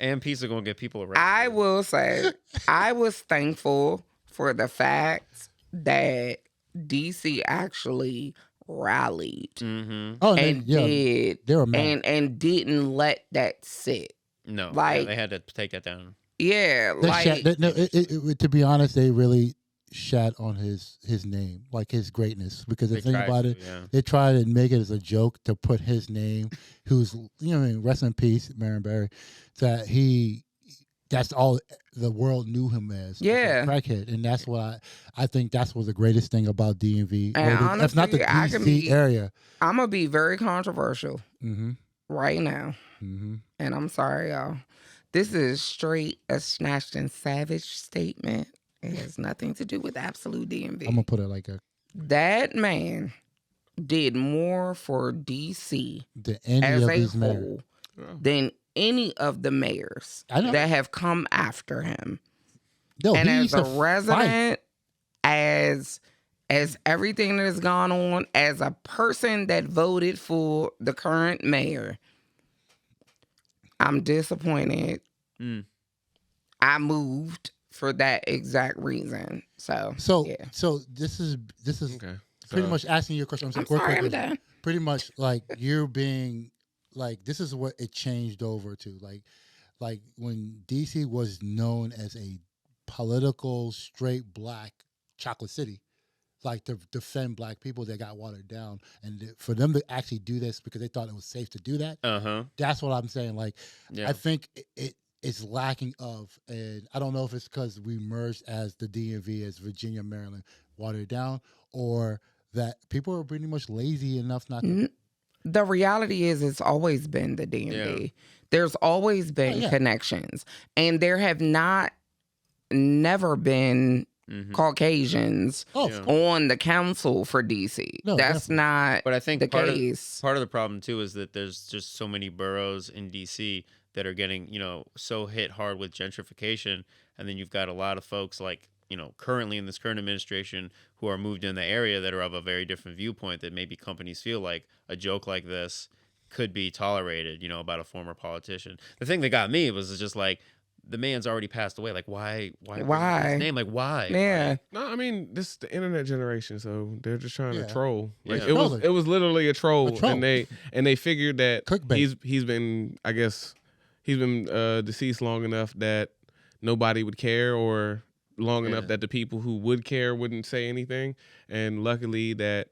and pizza gonna get people arrested. I will say, I was thankful for the fact that DC actually rallied Mm-hmm. Oh, and yeah, did they were mad. and didn't let that sit. No, Like- they had to take that down. Yeah, They like shat, they, no, to be honest, they really shat on his name, like his greatness. Because the They thing tried about to, it, yeah. they tried to make it as a joke to put his name, who's rest in peace, Marion Barry, that that's all the world knew him as. was a Yeah. crackhead, and that's why I think that's was the greatest thing about DMV, And if not the honestly, I can DC be- area. I'm gonna be very controversial Mm-hmm. right now. Mm-hmm. And I'm sorry, y'all. This is straight a snatched and savage statement. It has nothing to do with absolute DMV. I'm gonna put it like That man did more for DC any as of a these mayors. whole oh. than any of the mayors I know. that have come after him. No, And he as used a to fight. resident, as everything that has gone on, as a person that voted for the current mayor, I'm disappointed. Mm. I moved for that exact reason. So, So yeah. so this is Okay. pretty So- much asking you a question. I'm sorry, I'm done. Pretty much like you're being like this is what it changed over to like when DC was known as a political straight black chocolate city, like to defend black people that got watered down, and for them to actually do this because they thought it was safe to do that. Uh-huh. That's what I'm saying. Like Yeah. I think it is lacking of, and I don't know if it's because we merged as the DMV as Virginia, Maryland, watered down, or that people are pretty much lazy enough not to. N- The reality is, it's always been the DMV. Yeah. There's always been yeah. connections, and there have never been Mhm. Caucasians Oh, Yeah. on the council for DC. No, That's definitely. not But I think the part of case. the problem too is that there's just so many boroughs in DC that are getting, so hit hard with gentrification, and then you've got a lot of folks like, currently in this current administration who are moved in the area that are of a very different viewpoint that maybe companies feel like a joke like this could be tolerated, about a former politician. The thing that got me was just like the man's already passed away. Like why bring up his name? Like why? Yeah. No, I mean this is the internet generation, so they're just trying Yeah. to troll. Like Yeah. it was literally a troll, A troll. and they figured that Clickbait. he's been deceased long enough that nobody would care, or long enough Yeah. that the people who would care wouldn't say anything. And luckily that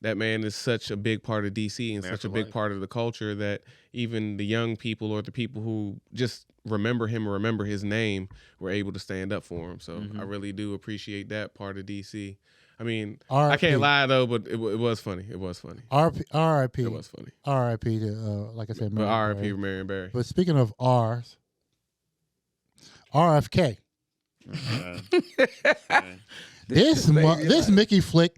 man is such a big part of DC and Man such for a big life. part of the culture that even the young people or the people who just remember him or remember his name were able to stand up for him. So I really do appreciate that part of DC. I mean, I RIP. can't lie though, but it was funny. It was funny. R.I.P. It was funny. R.I.P. to like I said, But Marion R.I.P. Barry. Marion Barry. But speaking of R's, RFK. This Mickey flick.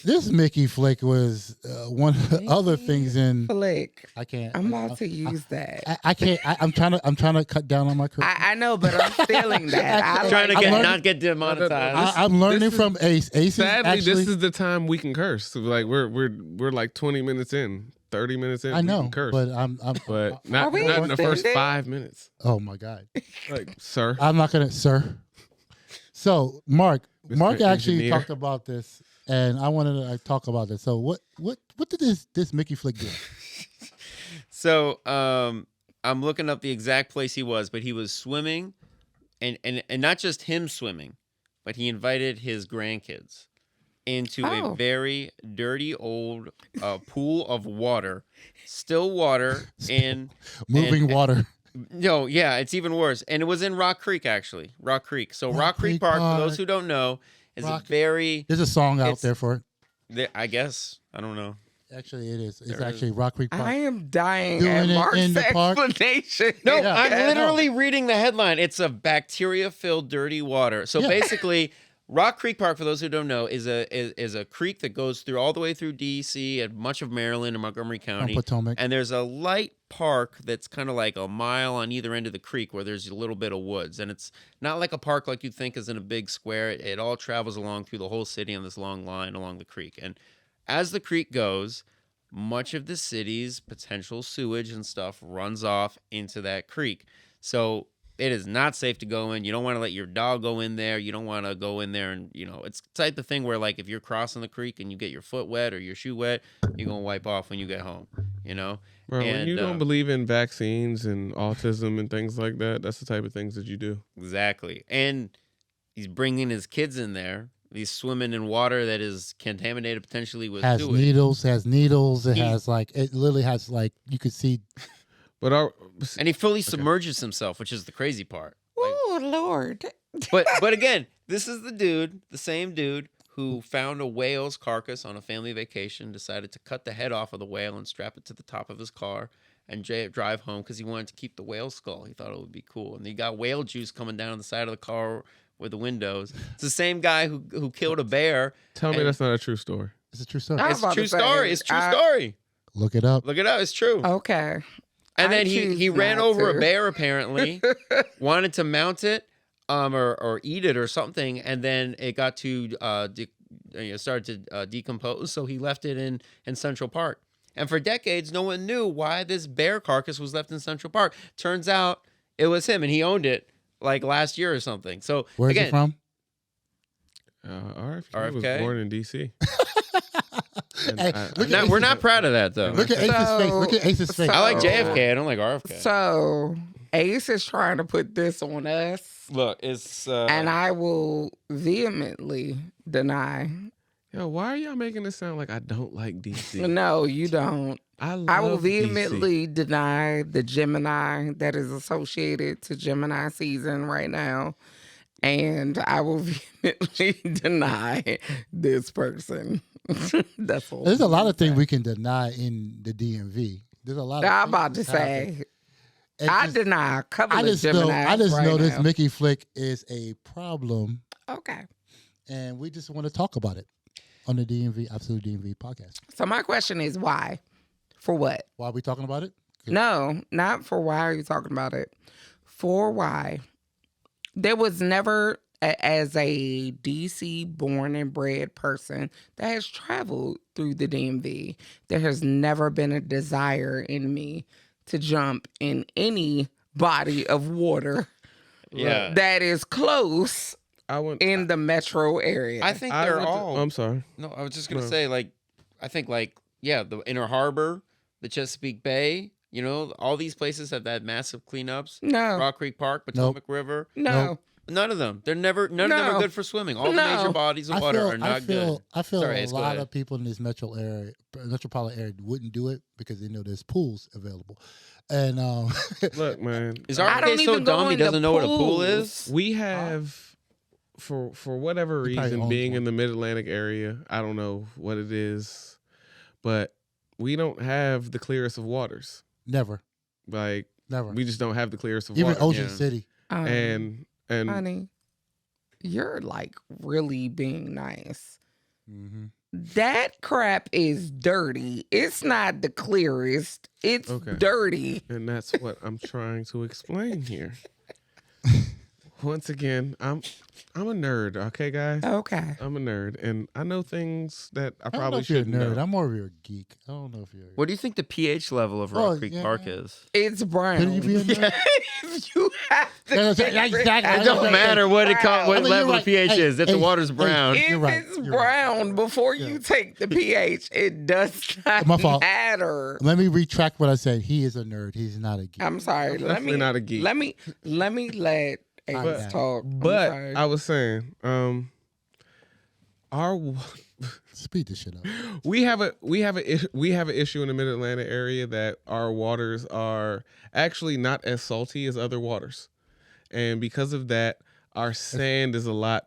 This Mickey flick was one of the other things in. Flick. I can't. I'm about to use that. I can't. I'm trying to cut down on my. I know, but I'm stealing that. I Trying to like I'm get learning- not get demonetized. I'm learning this is- from Ace. Ace Sadly, is actually. this is the time we can curse. So, like we're like 20 minutes in, 30 minutes in. I we know, can curse, but I'm. but not we in the first extended? 5 minutes. Oh my God. Like, sir, I'm not gonna, sir. So, Mark Mr. actually Engineer. talked about this, and I wanted to talk about this. So, what did this Mickey flick do? So, I'm looking up the exact place he was, but he was swimming, and not just him swimming, but he invited his grandkids into a Oh. very dirty old pool of water, still water, and Moving and- water. no, yeah, it's even worse. And it was in Rock Creek, actually. Rock Creek. So Rock Creek Park, for those who don't know, is a Rock- very, There's a song out It's- there for it. I guess, I don't know. Actually, it is. It's There actually Rock Creek Park. I am dying Doing at it Mark's in the park? explanation. No, Yeah. I'm Yeah, literally reading the headline. It's a bacteria-filled dirty water. So Yeah. basically, Rock Creek Park, for those who don't know, is a creek that goes through all the way through D.C. and much of Maryland and Montgomery From County. Potomac. And there's a light park that's kind of like a mile on either end of the creek where there's a little bit of woods. And it's not like a park like you think is in a big square. It all travels along through the whole city on this long line along the creek. And as the creek goes, much of the city's potential sewage and stuff runs off into that creek. So it is not safe to go in. You don't want to let your dog go in there. You don't want to go in there and, it's the type of thing where, like, if you're crossing the creek and you get your foot wet or your shoe wet, you're going to wipe off when you get home, Bro, when And, you don't believe in vaccines and autism and things like that, that's the type of things that you do. Exactly. And he's bringing his kids in there. He's swimming in water that is contaminated potentially with has sewage. needles. It He- has it literally has you could see. But And he fully submerges himself, which is the crazy part. Like, Oh Lord. But again, this is the same dude who found a whale's carcass on a family vacation, decided to cut the head off of the whale and strap it to the top of his car and drive home because he wanted to keep the whale skull. He thought it would be cool. And he got whale juice coming down the side of the car with the windows. It's the same guy who killed a bear. tell me And- that's not a true story. It's a true story. I was It's about true to say, story. It's true story. Look it up. Look it up. It's true. Okay. And I then he choose ran not over to. a bear apparently, wanted to mount it, or eat it or something, and then it got to started to decompose. So he left it in Central Park, and for decades no one knew why this bear carcass was left in Central Park. Turns out it was him, and he owned it like last year or something. So Where's again, it from? RFK was RFK? born in D.C. And Hey, look at we're Ace's- not proud of that though. Look at Ace's face. Look at Ace's face. I like So- JFK. I don't like RFK. So Ace is trying to put this on us, Look, it's and I will vehemently deny. Yo, why are y'all making it sound like I don't like D.C.? No, you don't. I love I will DC. vehemently deny the Gemini that is associated to Gemini season right now. And I will vehemently deny this person. That's all. There's a lot of things we can deny in the DMV. There's a lot. Of I'm about to things that happen. say, It's I just- deny a couple I of just Geminis know. I just right know this now. Mickey flick is a problem, Okay. and we just want to talk about it on the DMV Absolute DMV podcast. So my question is why? For what? Why are we talking about it? No, not for why are you talking about it? For why? There was never, as a DC born and bred person that has traveled through the DMV, there has never been a desire in me to jump in any body of water yeah. that is close I went in the metro area. I think I they're went to- all. I'm sorry. No, I was just gonna No. say, like, I think, like, yeah, the Inner Harbor, the Chesapeake Bay, all these places have had massive cleanups. no, Rock Creek Park, Potomac River, no. Nope. none of them. None of them are No. good for swimming. All the No. major bodies of water are not good. I feel Sorry, a Ace, go lot ahead. of people in this metropolitan area wouldn't do it because they know there's pools available, and Look, man, Is I don't RFK so even go dumb he into doesn't know what a pool pools. is? we have for whatever He probably reason owns being one. in the Mid-Atlantic area, I don't know what it is, but we don't have the clearest of waters. never, Like never. we just don't have the clearest of Even water. Ocean yeah. City. And honey, you're like really being nice. Mm-hmm. That crap is dirty. It's not the clearest. It's Okay. dirty. and that's what I'm trying to explain here. once again, I'm a nerd. Okay, guys. Okay. I'm a nerd, and I know things that I I don't know probably if you're a shouldn't nerd. know. I'm more of a geek. I don't know if you're. What do you think the pH level of Oh, Rock Creek yeah. Park is? It's brown. Could you be a nerd? You have to. That's figure exactly- it out. It don't Okay. matter what Brown. what I mean, level you're of pH right. is. If Hey, the water's hey, brown, If You're right. it's You're right. brown before Yeah. you take the pH, it does not My fault. matter. Let me retract what I said. He is a nerd. He's not a geek. I'm sorry. I'm let definitely me not a geek. Let me let Ace But- talk. I'm But sorry. I was saying, our Speed this shit up. we have an issue in the Mid Atlantic area that our waters are actually not as salty as other waters, and because of that, our sand is a lot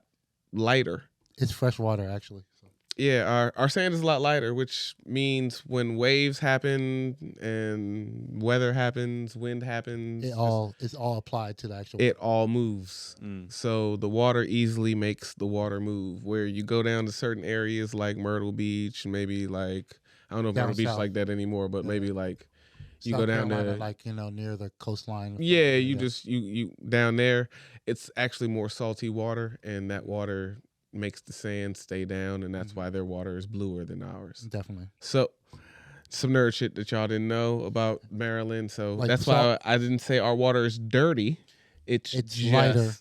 lighter. It's fresh water, actually. So. Yeah, our sand is a lot lighter, which means when waves happen and weather happens, wind happens, It's all applied to the actual. it all moves. Mm. So the water easily makes the water move. Where you go down to certain areas like Myrtle Beach, maybe like I don't know if Down Myrtle Beach is south. like that anymore, but Yeah. maybe like you South go down Carolina, there. like near the coastline. Yeah, you just you down there. It's actually more salty water, and that water makes the sand stay down, and that's Mhm. why their water is bluer than ours. Definitely. So, some nerd shit that y'all didn't know about Maryland. So Like that's salt. why I didn't say our water is dirty. It's just lighter.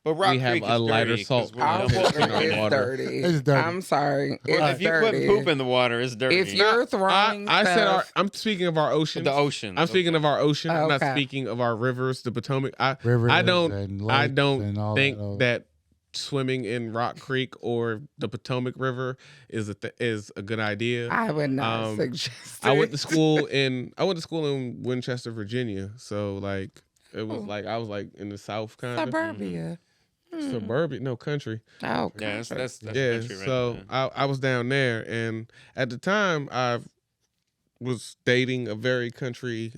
but Rock we have Creek a is lighter dirty 'cause salt we're Our not content pushing in water our on is it. water. dirty. It's dirty. I'm sorry. Well, It's if you dirty. put poop in the water, it's dirty. If you're throwing I said stuff- I'm speaking of our ocean. the ocean. I'm speaking of our ocean. I'm not Okay. speaking of our rivers, the Potomac. Rivers I don't and I lakes don't and all think that. that swimming in Rock Creek or the Potomac River is a good idea. I would not Um, suggest I went it. to school in Winchester, Virginia. So like it was Oh. like I was like in the South kind of Suburbia. suburban, no country. Oh, Yeah, country. that's Yeah. country right So there. I was down there, and at the time I was dating a very country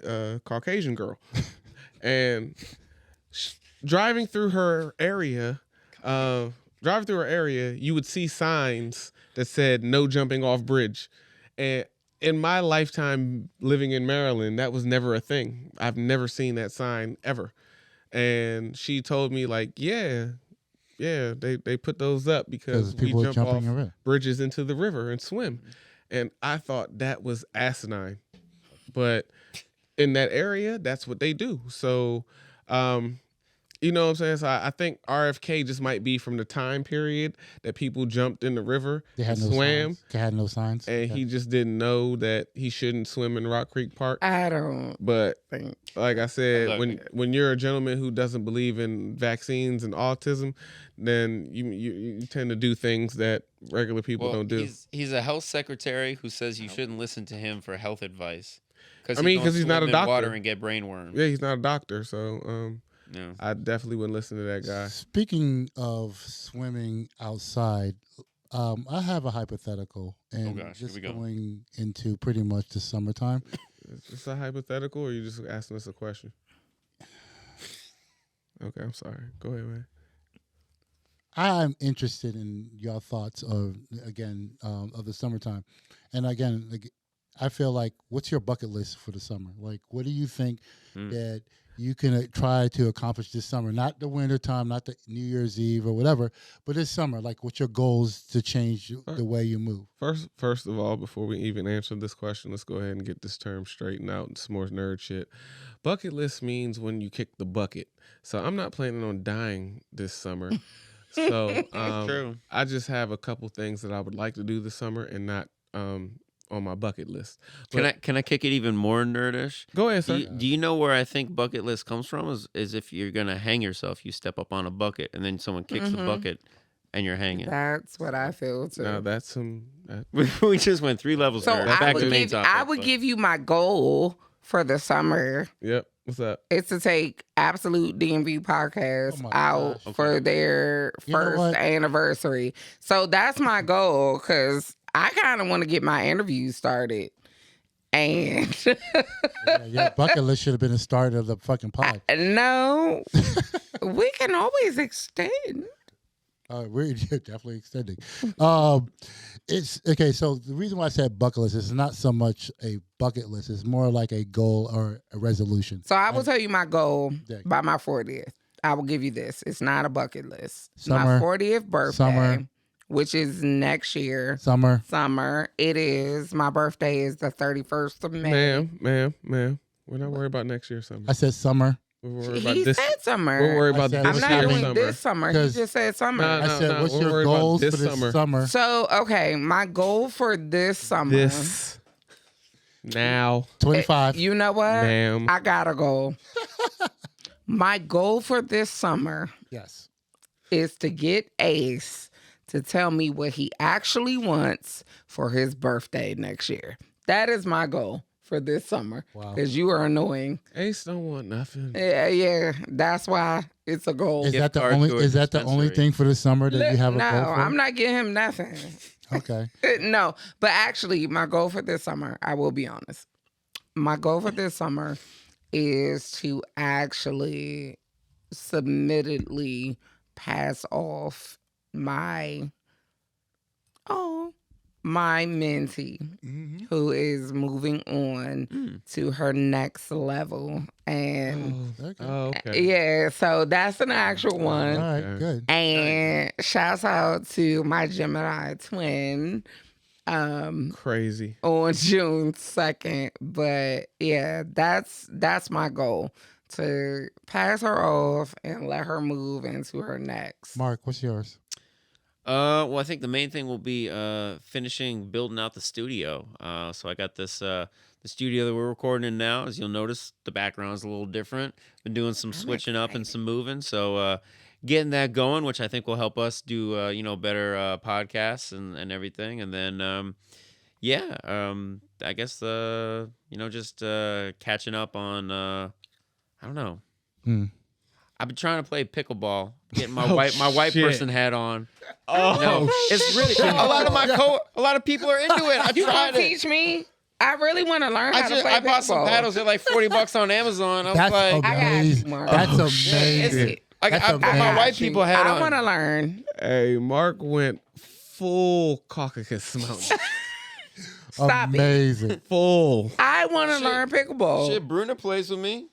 Caucasian girl, and driving through her area, you would see signs that said "No jumping off bridge," and in my lifetime living in Maryland, that was never a thing. I've never seen that sign ever. And she told me like, yeah, they put those up because we people jump jumping off around. bridges into the river and swim. And I thought that was asinine. But in that area, that's what they do. So, you know what I'm saying? So I think RFK just might be from the time period that people jumped in the river They had and no swam. signs. They had no signs. And Yeah. he just didn't know that he shouldn't swim in Rock Creek Park. I don't But think. like I said, Look. when you're a gentleman who doesn't believe in vaccines and autism, then you tend to do things that regular people Well, don't do. he's a health secretary who says you shouldn't listen to him for health advice. I mean, 'cause he's not a doctor. Water and get brainworm. Yeah, he's not a doctor, so No. I definitely wouldn't listen to that guy. Speaking of swimming outside, I have a hypothetical, and gosh, here just we go. going into pretty much the summertime. Is this a hypothetical, or you just asking us a question? Okay, I'm sorry. Go ahead, man. I'm interested in your thoughts of of the summertime, and again, like, I feel like, what's your bucket list for the summer? Like, what do you think that you can try to accomplish this summer? Not the winter time, not the New Year's Eve or whatever, but this summer. Like, what's your goals to change the way you move? First of all, before we even answer this question, let's go ahead and get this term straightened out and some more nerd shit. Bucket list means when you kick the bucket. So I'm not planning on dying this summer. So True. I just have a couple things that I would like to do this summer and not on my bucket list. Can I kick it even more nerdish? Go ahead, Do sir. you know where I think bucket list comes from? Is if you're gonna hang yourself, you step up on a bucket and then someone kicks the bucket and you're hanging. That's what I feel too. Now that's some. We just went 3 levels. So nerd. That's Back back to to the main topic. I would but- give you my goal for the summer. Yep. What's up? It's to take Absolute DMV podcast Oh my out gosh. for their You know first what? anniversary. So that's my goal because I kind of want to get my interviews started. And Yeah, your bucket list should have been the start of the fucking pod. no, we can always extend. We're definitely extending. It's okay. So the reason why I said bucket list is not so much a bucket list; it's more like a goal or a resolution. So I will tell you my goal Yeah. by my 40th. I will give you this. It's not a bucket list. Summer. My 40th birthday, Summer. which is next year. Summer. It is. My birthday is the 31st of May. Ma'am. We're not worried about next year's summer. I said summer. We're worried about He this. said summer. We're worried about said- this I'm not year's doing summer. this summer. He 'Cause- just said summer. No, I said, what's we're your worried about goals this for this summer? So, okay, my goal for this summer. This now, 25. You know what? ma'am. I got a goal. My goal for this summer Yes. is to get Ace to tell me what he actually wants for his birthday next year. That is my goal for this summer. Wow. Because you are annoying. Ace don't want nothing. Yeah. That's why it's a goal. Is Gift that the card only? to a Is that the only dispensary. thing for the summer that you have a no, goal for? I'm not getting him nothing. Okay. No, but actually, my goal for this summer, I will be honest. My goal for this summer is to actually submittedly pass off my mentee Mm-hmm. who is moving on to her next level. And Okay. Oh, okay. yeah, so that's an actual All one. right. Okay. Good. And shouts out to my Gemini twin Crazy. on June 2nd. But yeah, that's my goal, to pass her off and let her move into her next. Mark, what's yours? Well, I think the main thing will be finishing building out the studio. So I got this the studio that we're recording in now. As you'll notice, the background's a little different. Been doing some switching up and some moving. So getting that going, which I think will help us do better podcasts and everything. And then I guess just catching up on I don't know. I've been trying to play pickleball, getting my Oh, white shit. person hat on. Oh, No, it's really a lot of people are into it. I You tried gonna it. teach me? I really want to learn how to play I bought some pickleball. paddles. They're like $40 on Amazon. I was That's like, I got you, amazing. Mark. That's Oh, amazing. I That's put my amazing. white people hat I on. want to learn. Hey, Mark went full Caucasus Mountain. Stop it. Amazing. Full. I want to Shit. learn pickleball. Shit, Bruna plays with me.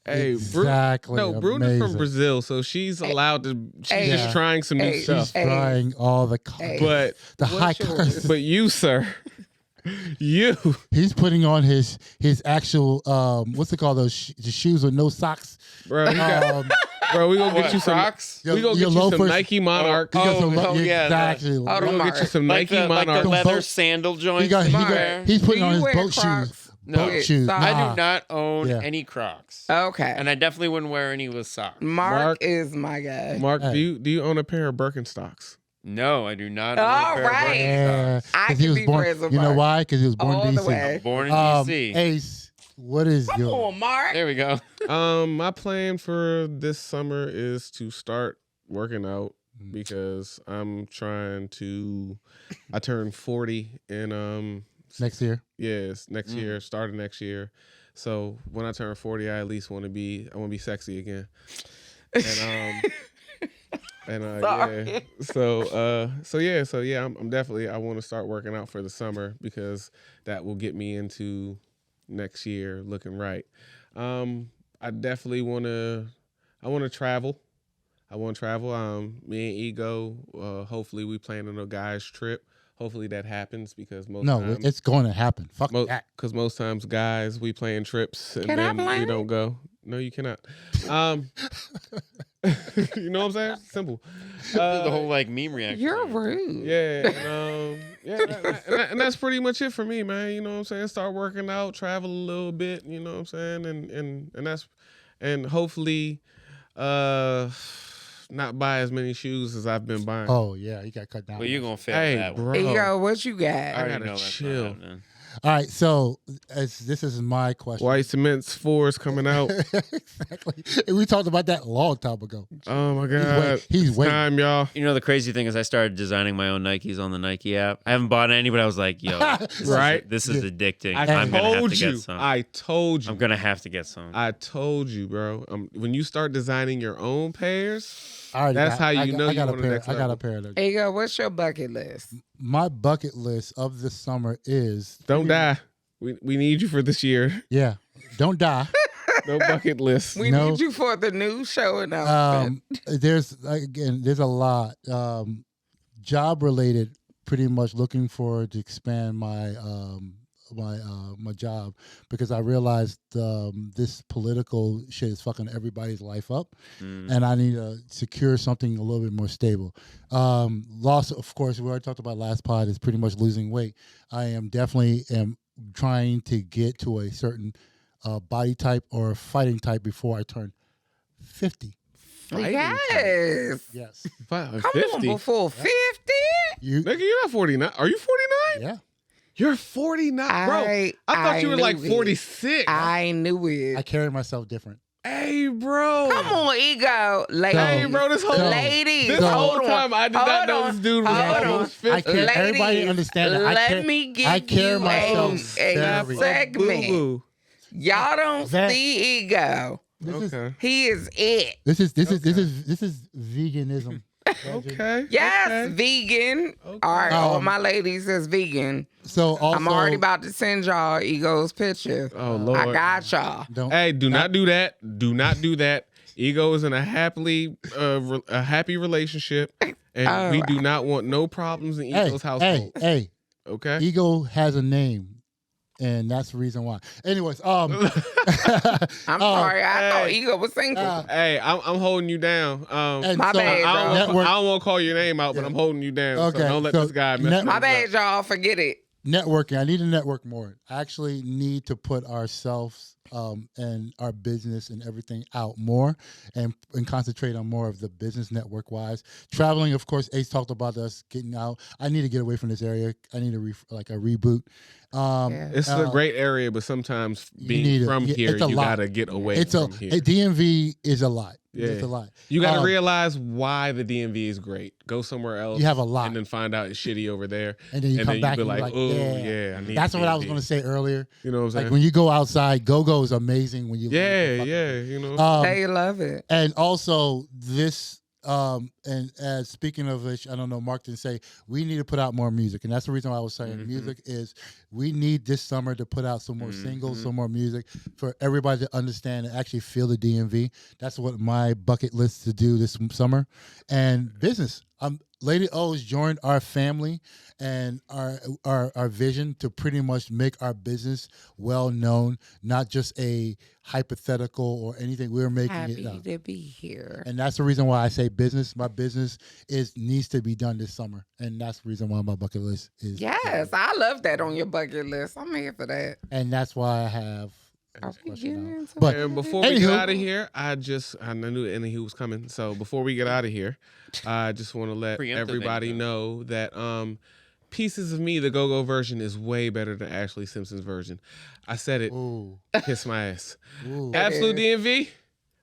Hey, Exactly. Bruna's from amazing. Brazil, so she's allowed to. She's Hey. just Yeah. trying some new Hey. stuff. She's trying all the But the high What's yours? Caucasus. but you, sir, you. He's putting on his actual what's it called, those the shoes with no socks. Bro, we got, bro, we gonna get you some. Crocs? We gonna your get you some loafers- Nike Monarch. He got some Oh, yeah, exactly. Oh, We gonna get you some Like Nike the, like the Monarch. leather boat- sandal joints. He got, that you wear. he's putting Do on you his wear boat Crocs? shoes. No. Boat shoes. Stop. I Nah. do not own Yeah. any Crocs. Okay. And I definitely wouldn't wear any with socks. Mark is my guy. Mark, Hey. do you own a pair of Birkenstocks? No, I do not. All own a pair of right. Yeah, I 'cause he can was be born. friends with You know Mark. why? Because he was born All in the DC. way. Born in Um, DC. Ace, what is Come your? on, Mark. There we go. My plan for this summer is to start working out because I'm trying to. I turn 40 in Next year. yes next year, starting next year. So when I turn 40, I at least want to be. I want to be sexy again. And Sorry. yeah. So yeah. I'm definitely. I want to start working out for the summer because that will get me into next year looking right. I definitely want to. I want to travel. Me and Ego. Hopefully, we planning a guys trip. Hopefully that happens because most No, times, it's going to happen. Fuck that. because most times guys we plan trips and Can I then we plan? don't go. No, you cannot. You know what I'm saying? Simple. The whole like meme reaction. You're rude. Yeah, and that's pretty much it for me, man. You know what I'm saying? Start working out, travel a little bit. You know what I'm saying? And that's and hopefully, not buy as many shoes as I've been buying. Oh yeah, you got cut down. Well, you're gonna fail Hey, that one. bro. Hey, yo, what you I got? already gotta know that's not chill. happening. All right, so this is my question. White Cement's 4 is coming out. Exactly. And we talked about that a long time ago. Oh my He's god, wait- he's It's waiting. time, y'all. You know, the crazy thing is I started designing my own Nikes on the Nike app. I haven't bought any, but I was like, yo, Right? this is addicting. I I'm gonna have told to you. get some. I told you. I'm gonna have to get some. I told you, bro. When you start designing your own pairs, I already That's got- how you I got- know I you got a on the pair. next I got level. a pair of those. Hey, yo, what's your bucket list? My bucket list of this summer is don't die. We need you for this year. Yeah, don't die. No bucket list. We No. need you for the new show announcement. There's there's a lot job related. Pretty much looking forward to expand my my job because I realized this political shit is fucking everybody's life up, and I need to secure something a little bit more stable. Loss, of course, we already talked about last pod is pretty much losing weight. I am definitely trying to get to a certain body type or fighting type before I turn 50. Yes. Yes. Come 50. on, before 50. You, Nigga, you're not 49. Are you 49? yeah. You're 49, bro. I thought you were knew like it. 46. I knew it. I carry myself different. Hey, bro. Come on, ego. Ladies. Hey, bro, this whole Ladies. this whole hold on. time I did not Hold know on. this dude was Hold on. almost I 50. care, everybody Ladies, understand that. let me give I carry you myself a very- segment. Boo-boo. Y'all don't That- see ego. This is Okay. He is it. this is veganism. Okay. Yes, okay. vegan. All right, all my ladies is vegan. So also, I'm already about to send y'all Ego's picture. Oh, Lord. I got y'all. don't. Hey, do not do that. Do not do that. Ego is in a happy relationship, and we do not want no problems in Hey, Ego's household. hey, Okay. Ego has a name, and that's the reason why. Anyways, I'm sorry. I thought hey. Ego was single. Hey, I'm holding you down. and My so, bad, I don't, bro. want, I don't want to call your name out, but I'm holding you down. Okay, So don't let so this guy mess net- My things bad, y'all. Forget it. networking. I need to network more. I actually need to put ourselves and our business and everything out more and concentrate on more of the business network wise. Traveling, of course, Ace talked about us getting out. I need to get away from this area. I need a reboot. Yeah. It's a great area, but sometimes you being need from it. here, It's a you lot. gotta get away It's a from here. DMV is a lot. Yeah. It's a lot. You got to Um, realize why the DMV is great. Go somewhere else. You have a lot. and then find out it's shitty over there. And then you come back be and like, you're like, oh yeah. I need. That's the what I was DMV." going to say earlier. You know what I'm saying? Like when you go outside, go is amazing. When you leave the yeah, fucking- yeah. You know. They love it. And also this, and as speaking of which, I don't know, Mark didn't say we need to put out more music, and that's the reason why I was saying music is we need this summer to put out some more singles, some more music for everybody to understand and actually feel the DMV. That's what my bucket list to do this summer, and business. Lady O's joined our family and our vision to pretty much make our business well known, not just a hypothetical or anything. We're making Happy it. to be here. And that's the reason why I say business. My business needs to be done this summer, and that's the reason why my bucket list is. Yes, I love that on your bucket list. I'm here for that. And that's why I have. Are we question getting now. into But- it? And before we Anywho. get out of here, I knew Anywho was coming. So before we get out of here, I just want to let Preemptive everybody anyhow. know that Pieces of Me, the Go-Go version, is way better than Ashley Simpson's version. I said it. Ooh, Kiss my ass. ooh. Absolute DMV.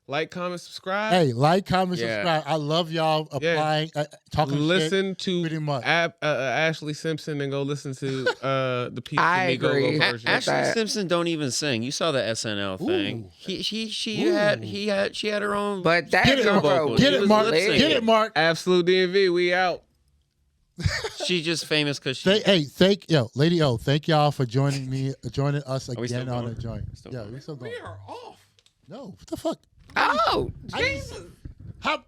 Like, comment, subscribe. Hey, like, comment, Yeah. subscribe. I love y'all applying, talking shit. Listen to pretty much. Ashley Simpson and go listen to the Pieces I of Me Go-Go agree. version. Ashley that. Simpson don't even sing. You saw the SNL thing. Ooh. She Ooh. had her own. But that Get it, girl Mark. Get He it, was Mark. lip-syncing. Get it, Mark. Absolute DMV. We out. She's just famous because she. Lady O, thank y'all for joining us we still again on going? the joint. Still Yeah, going? we're still going. are off. No, what the fuck? Oh, I- Jesus. How